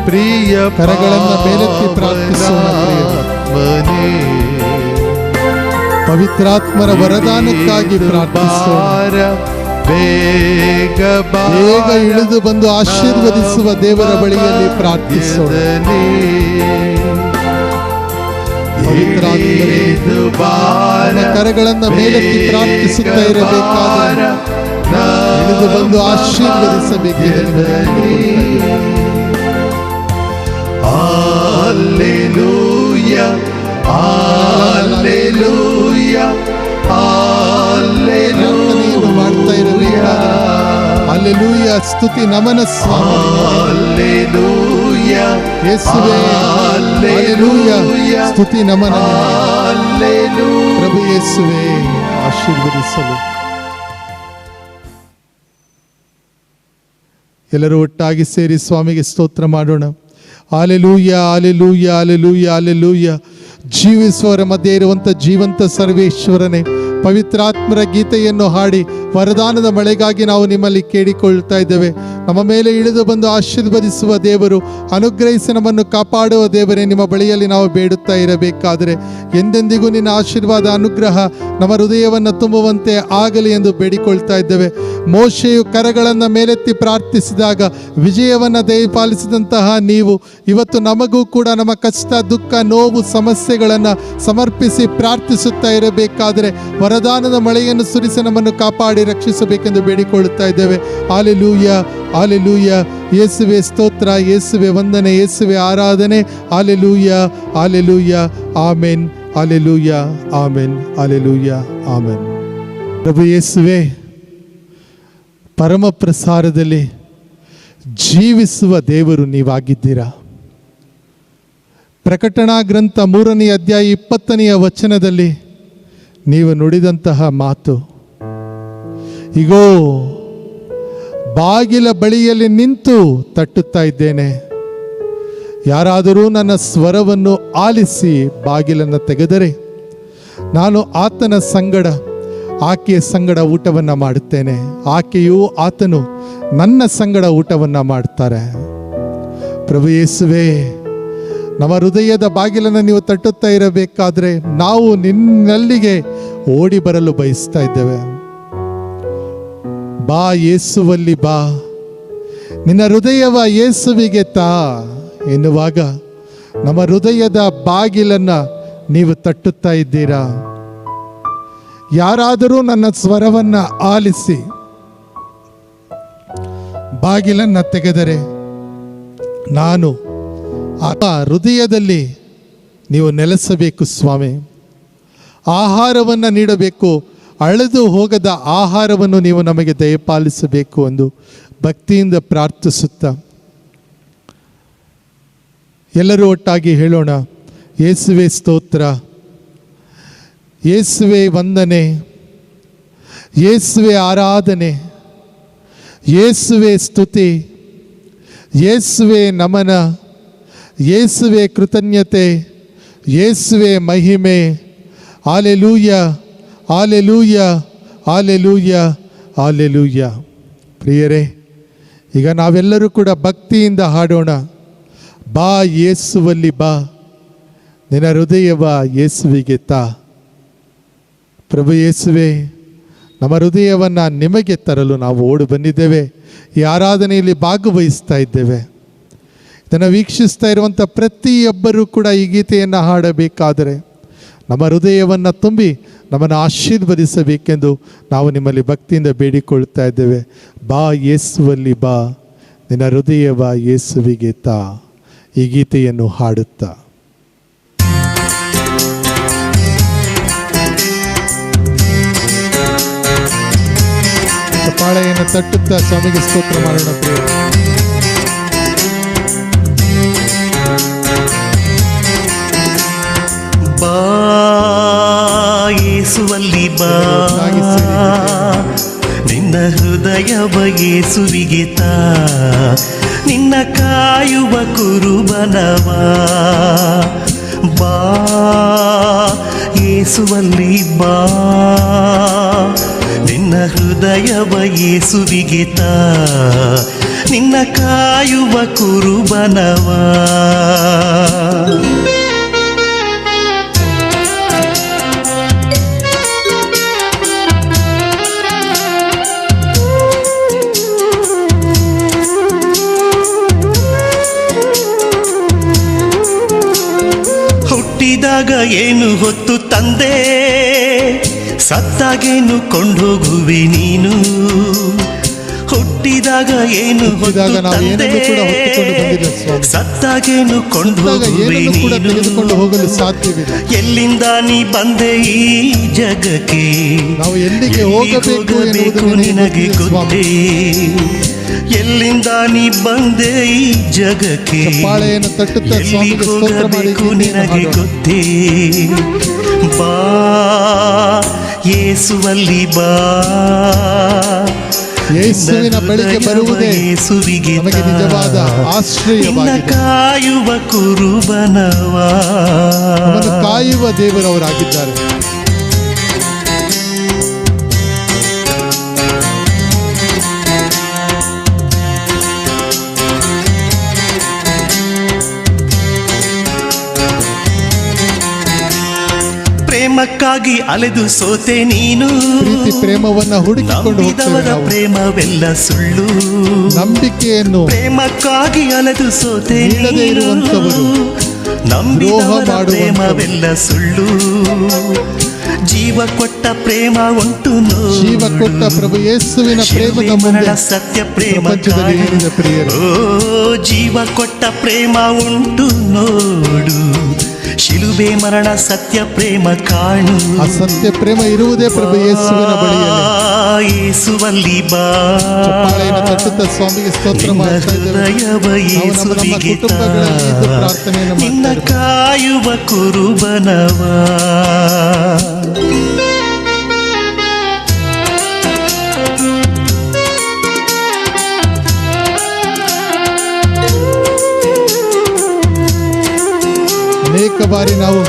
ಪ್ರಿಯ
ಕರಗಳನ್ನು ಮೇಲೆತ್ತಿ ಪ್ರಾರ್ಥಿಸೋಣ. ಪವಿತ್ರಾತ್ಮರ ವರದಾನಕ್ಕಾಗಿ ಪ್ರಾರ್ಥಿಸೋಣ. ಬೇಗ ಇಳಿದು ಬಂದು ಆಶೀರ್ವದಿಸುವ ದೇವರ ಬಳಿಯಲ್ಲಿ ಪ್ರಾರ್ಥಿಸೋಣ. ಪವಿತ್ರಾತ್ಮರೇ, ಕರಗಳನ್ನು ಮೇಲೆತ್ತಿ ಪ್ರಾರ್ಥಿಸುತ್ತಾ ಇರಬೇಕಾದರೆ ಇಳಿದು ಬಂದು ಆಶೀರ್ವದಿಸಬೇಕಿದೆ.
Alleluia, Alleluia, Alleluia
ಮಾಡ್ತಾ ಇರಬೇಕಾದರೆ ಅಲ್ಲೆಲೂಯ, ಸ್ತುತಿ ನಮನ ಸ್ವಾಮಿ.
Alleluia,
ಯೇಸುವೇ, ಅಲ್ಲೆಲೂಯ, ಸ್ತುತಿ ನಮನ. ಪ್ರಭು ಯೇಸುವೇ, ಆಶೀರ್ವದಿಸಲು ಎಲ್ಲರೂ ಒಟ್ಟಾಗಿ ಸೇರಿ ಸ್ವಾಮಿಗೆ ಸ್ತೋತ್ರ ಮಾಡೋಣ. Hallelujah, hallelujah, hallelujah, hallelujah. ಜೀವಿಸುವವರ ಮಧ್ಯೆ ಇರುವಂಥ ಜೀವಂತ ಸರ್ವೇಶ್ವರನೇ, ಪವಿತ್ರಾತ್ಮರ ಗೀತೆಯನ್ನು ಹಾಡಿ ವರದಾನದ ಮಳೆಗಾಗಿ ನಾವು ನಿಮ್ಮಲ್ಲಿ ಕೇಳಿಕೊಳ್ತಾ ಇದ್ದೇವೆ. ನಮ್ಮ ಮೇಲೆ ಇಳಿದು ಬಂದು ಆಶೀರ್ವದಿಸುವ ದೇವರು, ಅನುಗ್ರಹಿಸಿ ನಮ್ಮನ್ನು ಕಾಪಾಡುವ ದೇವರೇ, ನಿಮ್ಮ ಬಳಿಯಲ್ಲಿ ನಾವು ಬೇಡುತ್ತಾ ಇರಬೇಕಾದರೆ ಎಂದೆಂದಿಗೂ ನಿನ್ನ ಆಶೀರ್ವಾದ ಅನುಗ್ರಹ ನಮ್ಮ ಹೃದಯವನ್ನು ತುಂಬುವಂತೆ ಆಗಲಿ ಎಂದು ಬೇಡಿಕೊಳ್ತಾ ಇದ್ದೇವೆ. ಮೋಶೆಯು ಕರಗಳನ್ನು ಮೇಲೆತ್ತಿ ಪ್ರಾರ್ಥಿಸಿದಾಗ ವಿಜಯವನ್ನು ದಯಪಾಲಿಸಿದಂತಹ ನೀವು ಇವತ್ತು ನಮಗೂ ಕೂಡ ನಮ್ಮ ಕಷ್ಟ, ದುಃಖ, ನೋವು, ಸಮಸ್ಯೆಗಳನ್ನು ಸಮರ್ಪಿಸಿ ಪ್ರಾರ್ಥಿಸುತ್ತಾ ಇರಬೇಕಾದರೆ ವರದಾನದ ಮಳೆಯನ್ನು ಸುರಿಸಿ ನಮ್ಮನ್ನು ಕಾಪಾಡಿ ರಕ್ಷಿಸಬೇಕೆಂದು ಬೇಡಿಕೊಳ್ಳುತ್ತಾ ಇದ್ದೇವೆ. Hallelujah, hallelujah. ಯೇಸುವೆ ಸ್ತೋತ್ರ, ಯೇಸುವೆ ವಂದನೆ, ಯೇಸುವೆ ಆರಾಧನೆ. Hallelujah, hallelujah, amen. Hallelujah, amen. Hallelujah, amen. ಪ್ರಭು ಯೇಸುವೆ, ಪರಮ ಪ್ರಸಾರದಲ್ಲಿ ಜೀವಿಸುವ ದೇವರು ನೀವಾಗಿದ್ದೀರಾ. ಪ್ರಕಟಣಾ ಗ್ರಂಥ 3ನೇ ಅಧ್ಯಾಯ 20ನೇ ವಚನದಲ್ಲಿ ನೀವು ನುಡಿದಂತಹ ಮಾತು, ಇಗೋ ಬಾಗಿಲ ಬಳಿಯಲ್ಲಿ ನಿಂತು ತಟ್ಟುತ್ತಾ ಇದ್ದೇನೆ, ಯಾರಾದರೂ ನನ್ನ ಸ್ವರವನ್ನು ಆಲಿಸಿ ಬಾಗಿಲನ್ನು ತೆಗೆದರೆ ನಾನು ಆತನ ಸಂಗಡ, ಆಕೆಯ ಸಂಗಡ ಊಟವನ್ನು ಮಾಡುತ್ತೇನೆ, ಆಕೆಯೂ ಆತನು ನನ್ನ ಸಂಗಡ ಊಟವನ್ನು ಮಾಡ್ತಾರೆ. ಪ್ರಭು ಯೇಸುವೇ, ನಮ್ಮ ಹೃದಯದ ಬಾಗಿಲನ್ನು ನೀವು ತಟ್ಟುತ್ತಾ ಇರಬೇಕಾದ್ರೆ ನಾವು ನಿನ್ನಲ್ಲಿಗೆ ಓಡಿ ಬರಲು ಬಯಸ್ತಾ ಇದ್ದೇವೆ. ಬಾ ಯೇಸುವಲ್ಲಿ ಬಾ, ನಿನ್ನ ಹೃದಯವ ಯೇಸುವಿಗೆ ತಾ ಎನ್ನುವಾಗ ನಮ್ಮ ಹೃದಯದ ಬಾಗಿಲನ್ನು ನೀವು ತಟ್ಟುತ್ತಾ ಇದ್ದೀರಾ. ಯಾರಾದರೂ ನನ್ನ ಸ್ವರವನ್ನು ಆಲಿಸಿ ಬಾಗಿಲನ್ನು ತೆಗೆದರೆ ನಾನು ಆ ಹೃದಯದಲ್ಲಿ ನೀವು ನೆಲೆಸಬೇಕು ಸ್ವಾಮಿ. ಆಹಾರವನ್ನು ನೀಡಬೇಕು, ಅಳೆದು ಹೋಗದ ಆಹಾರವನ್ನು ನೀವು ನಮಗೆ ದಯಪಾಲಿಸಬೇಕು ಎಂದು ಭಕ್ತಿಯಿಂದ ಪ್ರಾರ್ಥಿಸುತ್ತಾ ಎಲ್ಲರೂ ಒಟ್ಟಾಗಿ ಹೇಳೋಣ. ಯೇಸುವೆ ಸ್ತೋತ್ರ, ಯೇಸುವೆ ವಂದನೆ, ಯೇಸುವೆ ಆರಾಧನೆ, ಯೇಸುವೆ ಸ್ತುತಿ, ಯೇಸುವೆ ನಮನ, ಯೇಸುವೆ ಕೃತಜ್ಞತೆ, ಯೇಸುವೆ ಮಹಿಮೆ. Hallelujah, hallelujah, hallelujah, hallelujah. ಪ್ರಿಯರೇ, ಈಗ ನಾವೆಲ್ಲರೂ ಕೂಡ ಭಕ್ತಿಯಿಂದ ಹಾಡೋಣ. ಬಾ ಯೇಸುವಲ್ಲಿ ಬಾ, ನಿನ್ನ ಹೃದಯವ ಯೇಸುವಿಗೆ ತಾ. ಪ್ರಭು ಯೇಸುವೆ, ನಮ್ಮ ಹೃದಯವನ್ನು ನಿಮಗೆ ತರಲು ನಾವು ಓಡಿ ಬಂದಿದ್ದೇವೆ. ಈ ಆರಾಧನೆಯಲ್ಲಿ ಭಾಗವಹಿಸ್ತಾ ಇದ್ದೇವೆ. ಇದನ್ನು ವೀಕ್ಷಿಸ್ತಾ ಇರುವಂಥ ಪ್ರತಿಯೊಬ್ಬರೂ ಕೂಡ ಈ ಗೀತೆಯನ್ನು ಹಾಡಬೇಕಾದರೆ ನಮ್ಮ ಹೃದಯವನ್ನು ತುಂಬಿ ನಮ್ಮನ್ನು ಆಶೀರ್ವದಿಸಬೇಕೆಂದು ನಾವು ನಿಮ್ಮಲ್ಲಿ ಭಕ್ತಿಯಿಂದ ಬೇಡಿಕೊಳ್ತಾ ಇದ್ದೇವೆ. ಬಾ ಯೇಸುವಲ್ಲಿ ಬಾ, ನಿನ್ನ ಹೃದಯವ ಯೇಸುವಿಗೆ ತಾ. ಈ ಗೀತೆಯನ್ನು ಹಾಡುತ್ತಾ ಚಪ್ಪಾಳೆಯನ್ನು ತಟ್ಟುತ್ತಾ ಸ್ವಾಮಿಗೆ ಸ್ತೋತ್ರ ಮಾಡೋಣ. ಪ್ರಿಯ
ಬಾ ಯೇಸುವಲ್ಲಿ ಬಾ, ನಿನ್ನ ಹೃದಯವ ಯೇಸುವಿಗೆ ತಾ. ನಿನ್ನ ಕಾಯುವ ಕುರುಬನವ ಬಾ ಯೇಸುವಲ್ಲಿ ಬಾ, ನಿನ್ನ ಹೃದಯವ ಯೇಸುವಿಗೆ ತಾ. ನಿನ್ನ ಕಾಯುವ ಕುರುಬನವ ಹುಟ್ಟಿದಾಗ ಏನು ಹೊತ್ತು ತಂದೆ, ಸತ್ತಾಗೇನು ಕೊಂಡೋಗುವೆ ನೀನು. ಹುಟ್ಟಿದಾಗ ಏನು ಹೊತ್ತು ತಂದೆ, ಸತ್ತಾಗೇನು ಕೊಂಡೋಗುವೆ ನೀನು. ಎಲ್ಲಿಂದ ನೀ ಬಂದೆ ಈ ಜಗಕ್ಕೆ,
ನಾವು ಎಲ್ಲಿಗೆ
ಹೋಗಬೇಕು ನಿನಗೆ ಗೊತ್ತೇ. ಎಲ್ಲಿಂದ ನೀ ಬಂದೆ ಈ ಜಗಕ್ಕೆ, ಎಲ್ಲಿ ಹೋಗಬೇಕು ನಿನಗೆ ಗೊತ್ತೇ. ಬಾ ಯೇಸುವಲ್ಲಿ ಬಾ,
ಯೇಸುವಿನ ಬಳಿಗೆ ಬರುವುದೇ ನಮಗೆ ನಿಜವಾದ ಆಶ್ರಯವಾಗಿದೆ.
ಕಾಯುವ ಕುರುಬನವ,
ಕಾಯುವ ದೇವರವರಾಗಿದ್ದಾರೆ.
ಪ್ರೇಮಕ್ಕಾಗಿ ಅಲೆದು ಸೋತೆ ನೀನು,
ಪ್ರೀತಿ ಪ್ರೇಮವನ್ನ ಹುಡುಕಿಕೊಂಡು
ನಂಬಿದವರ ಪ್ರೇಮವೆಲ್ಲ ಸುಳ್ಳು.
ನಂಬಿಕೆಯನ್ನು
ಪ್ರೇಮಕ್ಕಾಗಿ ಅಲೆದು ಸೋತೆ ನೀನು, ನಂಬಿದವರ ಪ್ರೇಮವೆಲ್ಲ ಸುಳ್ಳು. ಜೀವ ಕೊಟ್ಟ ಪ್ರೇಮ ಉಂಟು ನೋಡು,
ಜೀವ ಕೊಟ್ಟ ಪ್ರಭು ಯೇಸುವಿನ ಪ್ರೇಮದ ಮುಂದೆ
ಸತ್ಯ ಪ್ರೇಮ
ಪ್ರಿಯರು.
ಓ ಜೀವ ಕೊಟ್ಟ ಪ್ರೇಮ ಉಂಟು ನೋಡು, ಶಿಲುಬೆ ಮರಣ ಸತ್ಯ ಪ್ರೇಮ ಕಾಣು.
ಆ ಸತ್ಯ ಪ್ರೇಮ ಇರುವುದೇ ಪ್ರಭು ಯೇಸುವಿನ ಬಳಿಯಲ್ಲಿ.
ಯೇಸುವಲ್ಲಿ ಬಾ,
ಚಪ್ಪಾಳೆಯನ್ನು ತಟ್ಟುತ್ತಾ ಸ್ವಾಮಿಗೆ ಸ್ತೋತ್ರ ಮಾಡ್ತಾ ಇದ್ದೇವೆ.
ಯೇಸುವಿಗೆ ತಾ,
ಪ್ರಾರ್ಥನೆಯನ್ನು
ನಿನ್ನ ಕಾಯುವ ಕುರುಬನವ.
ಅನೇಕ ಬಾರಿ ನಾವು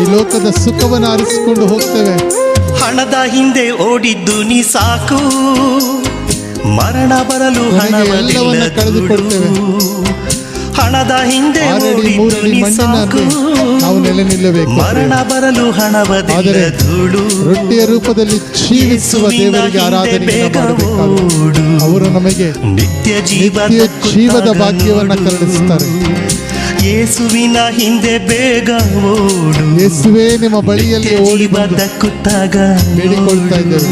ಈ ಲೋಕದ ಸುಖವನ್ನು ಆರಿಸಿಕೊಂಡು ಹೋಗ್ತೇವೆ.
ಹಣದ ಹಿಂದೆ ಓಡಿದ್ದು ನೀ ಸಾಕು, ಮರಣ ಬರಲು ಹಣವನ್ನೆಲ್ಲ
ಕಳೆದುಕೊಳ್ತೇವೆ.
ಹಣದ ಹಿಂದೆ ಓಡಿದ್ದು ನೀ ಸಾಕು,
ನಾವು ನೆಲೆ ನಿಲ್ಲಬೇಕು.
ಮರಣ ಬರಲು ಹಣವದೆಲ್ಲ ಧೂಳು.
ರೊಟ್ಟಿಯ ರೂಪದಲ್ಲಿ ಜೀವಿಸುವ ದೇವರಿಗೆ ಆರಾಧನೆಯನ್ನು ಮಾಡಬೇಕಾಗುವುದು. ಅವರು ನಮಗೆ
ನಿತ್ಯ
ಜೀವದ ಭಾಗ್ಯವನ್ನು ಕರುಣಿಸುತ್ತಾರೆ.
ಯೇಸುವಿನ ಹಿಂದೆ ಬೇಗ ಓಡು,
ಯೇಸುವೇ ನಿಮ್ಮ ಬಳಿಯಲ್ಲಿ ಓಡಿ
ಬದಕುತ್ತಾಗ
ಬೇಡಿಕೊಳ್ತಾ ಇದ್ದೇವೆ.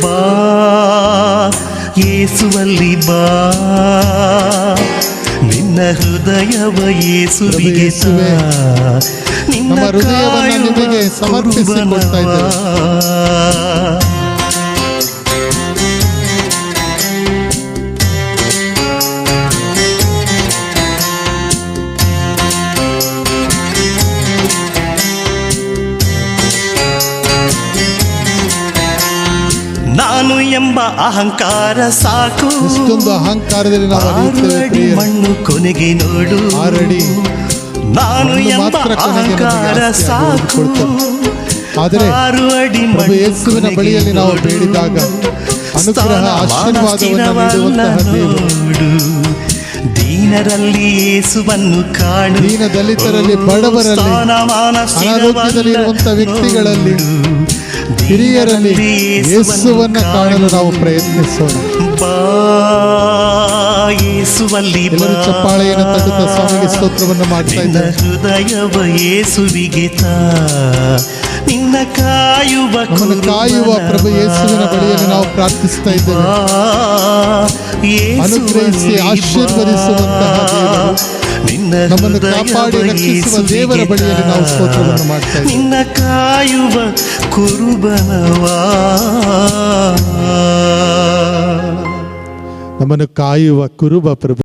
ಬಾ ಯೇಸುವಲ್ಲಿ ಬಾ, ನಿನ್ನ ಹೃದಯವ ಯೇಸುವಿಗೆ ತಾ.
ನಮ್ಮ ಹೃದಯವನ್ನು ನಿಮಗೆ ಸಮರ್ಪಿಸಿಕೊಳ್ತಾ ಇದ್ದೇವೆ.
ಅಹಂಕಾರ ಸಾಕು.
ಎಷ್ಟೊಂದು ಅಹಂಕಾರದಲ್ಲಿ ನಾವು ಅರಿಯುತ್ತೇವೆ
ಆರಡಿ
ಪ್ರಿಯರೇ.
ಮಣ್ಣು ಕೊನೆಗೆ ನೋಡು,
6 ಅಡಿ
ನಾನು
ಮಣ್ಣು
ಎಂಬ
ಮಾತ್ರ ಕೊನೆಗೆ ನಮಗೆ
ಅಹಂಕಾರ
ಆಸ್ತಿಯಾಗಿ
ಸಾಕು.
ಉಳಿದುಕೊಳ್ತದೆ. ಆದರೆ
6 ಅಡಿ
ಪ್ರಭು
ಮಣ್ಣು
ಯೇಸುವಿನ
ಕೊನೆಗೆ
ಬಳಿಯಲ್ಲಿ ನಾವು
ನೋಡು,
ಬೇಡಿದಾಗ ಅನುಗ್ರಹ ಆಶೀರ್ವಾದವನ್ನು ನೀಡುವಂತಹ ದೇವರು.
ದೀನರಲ್ಲಿ ಯೇಸುವನ್ನು ಕಾಣು,
ದೀನದಲಿತರಲ್ಲಿ, ಬಡವರಲ್ಲಿ, ಅನಾರೋಗ್ಯದಲ್ಲಿ ಇರುವಂತಹ ವ್ಯಕ್ತಿಗಳಲ್ಲಿ, ಹಿರಿಯರಲ್ಲಿ ಯೇಸುವನ್ನು ಕಾಣಲು ನಾವು ಪ್ರಯತ್ನಿಸೋಣ.
ಬಾ ಯೇಸುವಲ್ಲಿ ಬಾ.
ಎಲ್ಲರೂ ಚಪ್ಪಾಳೆಯನ್ನು ತಟ್ಟುತ್ತಾ ಸ್ವಾಮಿಗೆ ಸ್ತೋತ್ರವನ್ನು ಮಾಡ್ತಾ
ನಿನ್ನ
ಇದ್ದಾರೆ.
ಹೃದಯವ ಯೇಸುವಿಗೆ ತಾ, ನಿನ್ನ ಕಾಯುವ
ನಮ್ಮನ್ನು ಕಾಯುವ ಪ್ರಭು ಯೇಸುವಿನ ಬಳಿಯಲ್ಲಿ ನಾವು ಪ್ರಾರ್ಥಿಸ್ತಾ ಇದ್ದೇವೆ. ಅನುಗ್ರಹಿಸಿ ಆಶೀರ್ವದಿಸುವಂತಹ ದೇವರು, ನಮ್ಮನ್ನು ಕಾಪಾಡಿ ರಕ್ಷಿಸುವ ದೇವರ ಬಳಿಯಲ್ಲಿ ನಾವು ಸ್ತೋತ್ರವನ್ನು ಮಾಡ್ತಾ ಇದ್ದೇವೆ.
ನಿನ್ನ ಕಾಯುವ ಕುರುಬನವಾ,
ನಮ್ಮನ್ನು ಕಾಯುವ ಕುರುಬ ಪ್ರಭು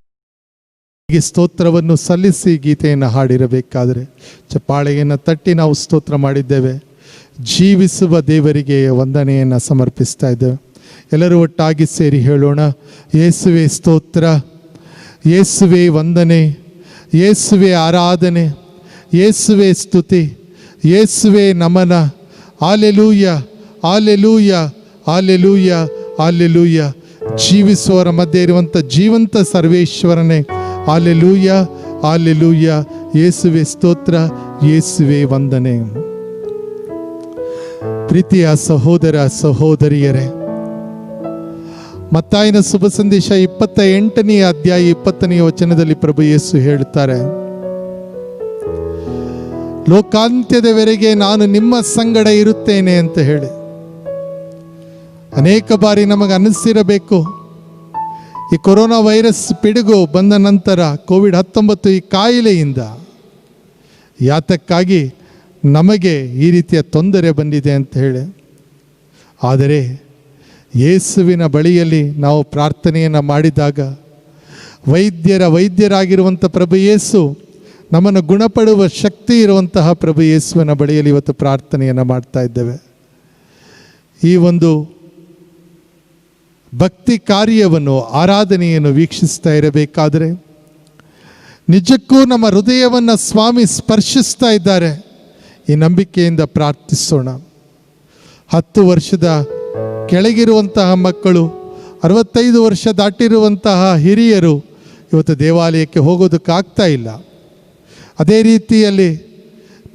ಸ್ತೋತ್ರವನ್ನು ಸಲ್ಲಿಸಿ ಗೀತೆಯನ್ನು ಹಾಡಿರಬೇಕಾದರೆ ಚಪ್ಪಾಳೆಯನ್ನು ತಟ್ಟಿ ನಾವು ಸ್ತೋತ್ರ ಮಾಡಿದ್ದೇವೆ. ಜೀವಿಸುವ ದೇವರಿಗೆ ವಂದನೆಯನ್ನು ಸಮರ್ಪಿಸ್ತಾ ಇದ್ದೇವೆ. ಎಲ್ಲರೂ ಒಟ್ಟಾಗಿ ಸೇರಿ ಹೇಳೋಣ, ಯೇಸುವೆ ಸ್ತೋತ್ರ, ಯೇಸುವೆ ವಂದನೆ, ಯೇಸುವೆ ಆರಾಧನೆ, ಯೇಸುವೆ ಸ್ತುತಿ, ಯೇಸುವೆ ನಮನ. Hallelujah, hallelujah, hallelujah, hallelujah. ಜೀವಿಸುವವರ ಮಧ್ಯೆ ಇರುವಂಥ ಜೀವಂತ ಸರ್ವೇಶ್ವರನೇ, ಹಾಲೆಲೂಯ, ಹಾಲೆಲೂಯ. ಯೇಸುವೆ ಸ್ತೋತ್ರ, ಯೇಸುವೆ ವಂದನೆ. ಪ್ರೀತಿಯ ಸಹೋದರ ಸಹೋದರಿಯರೇ, ಮತ್ತಾಯನ ಶುಭ ಸಂದೇಶ 28ನೇ ಅಧ್ಯಾಯ 20ನೇ ವಚನದಲ್ಲಿ ಪ್ರಭು ಯೇಸು ಹೇಳುತ್ತಾರೆ, ಲೋಕಾಂತ್ಯದವರೆಗೆ ನಾನು ನಿಮ್ಮ ಸಂಗಡ ಇರುತ್ತೇನೆ ಅಂತ ಹೇಳಿ. ಅನೇಕ ಬಾರಿ ನಮಗೆ ಅನ್ನಿಸಿರಬೇಕು, ಈ ಕೊರೋನಾ ವೈರಸ್ ಪಿಡುಗು ಬಂದ ನಂತರ ಕೋವಿಡ್-19 ಈ ಕಾಯಿಲೆಯಿಂದ ಯಾತಕ್ಕಾಗಿ ನಮಗೆ ಈ ರೀತಿಯ ತೊಂದರೆ ಬಂದಿದೆ ಅಂತ ಹೇಳಿ. ಆದರೆ ಯೇಸುವಿನ ಬಳಿಯಲ್ಲಿ ನಾವು ಪ್ರಾರ್ಥನೆಯನ್ನು ಮಾಡಿದಾಗ ವೈದ್ಯರಾಗಿರುವಂಥ ಪ್ರಭು ಯೇಸು, ನಮ್ಮನ್ನು ಗುಣಪಡುವ ಶಕ್ತಿ ಇರುವಂತಹ ಪ್ರಭು ಯೇಸುವಿನ ಬಳಿಯಲ್ಲಿ ಇವತ್ತು ಪ್ರಾರ್ಥನೆಯನ್ನು ಮಾಡ್ತಾ ಇದ್ದೇವೆ. ಈ ಒಂದು ಭಕ್ತಿ ಕಾರ್ಯವನ್ನು, ಆರಾಧನೆಯನ್ನು ವೀಕ್ಷಿಸ್ತಾ ಇರಬೇಕಾದರೆ ನಿಜಕ್ಕೂ ನಮ್ಮ ಹೃದಯವನ್ನು ಸ್ವಾಮಿ ಸ್ಪರ್ಶಿಸ್ತಾ ಇದ್ದಾರೆ. ಈ ನಂಬಿಕೆಯಿಂದ ಪ್ರಾರ್ಥಿಸೋಣ. 10 ವರ್ಷದ ಕೆಳಗಿರುವಂತಹ ಮಕ್ಕಳು, 65 ವರ್ಷ ದಾಟಿರುವಂತಹ ಹಿರಿಯರು ಇವತ್ತು ದೇವಾಲಯಕ್ಕೆ ಹೋಗೋದಕ್ಕಾಗ್ತಾ ಇಲ್ಲ. ಅದೇ ರೀತಿಯಲ್ಲಿ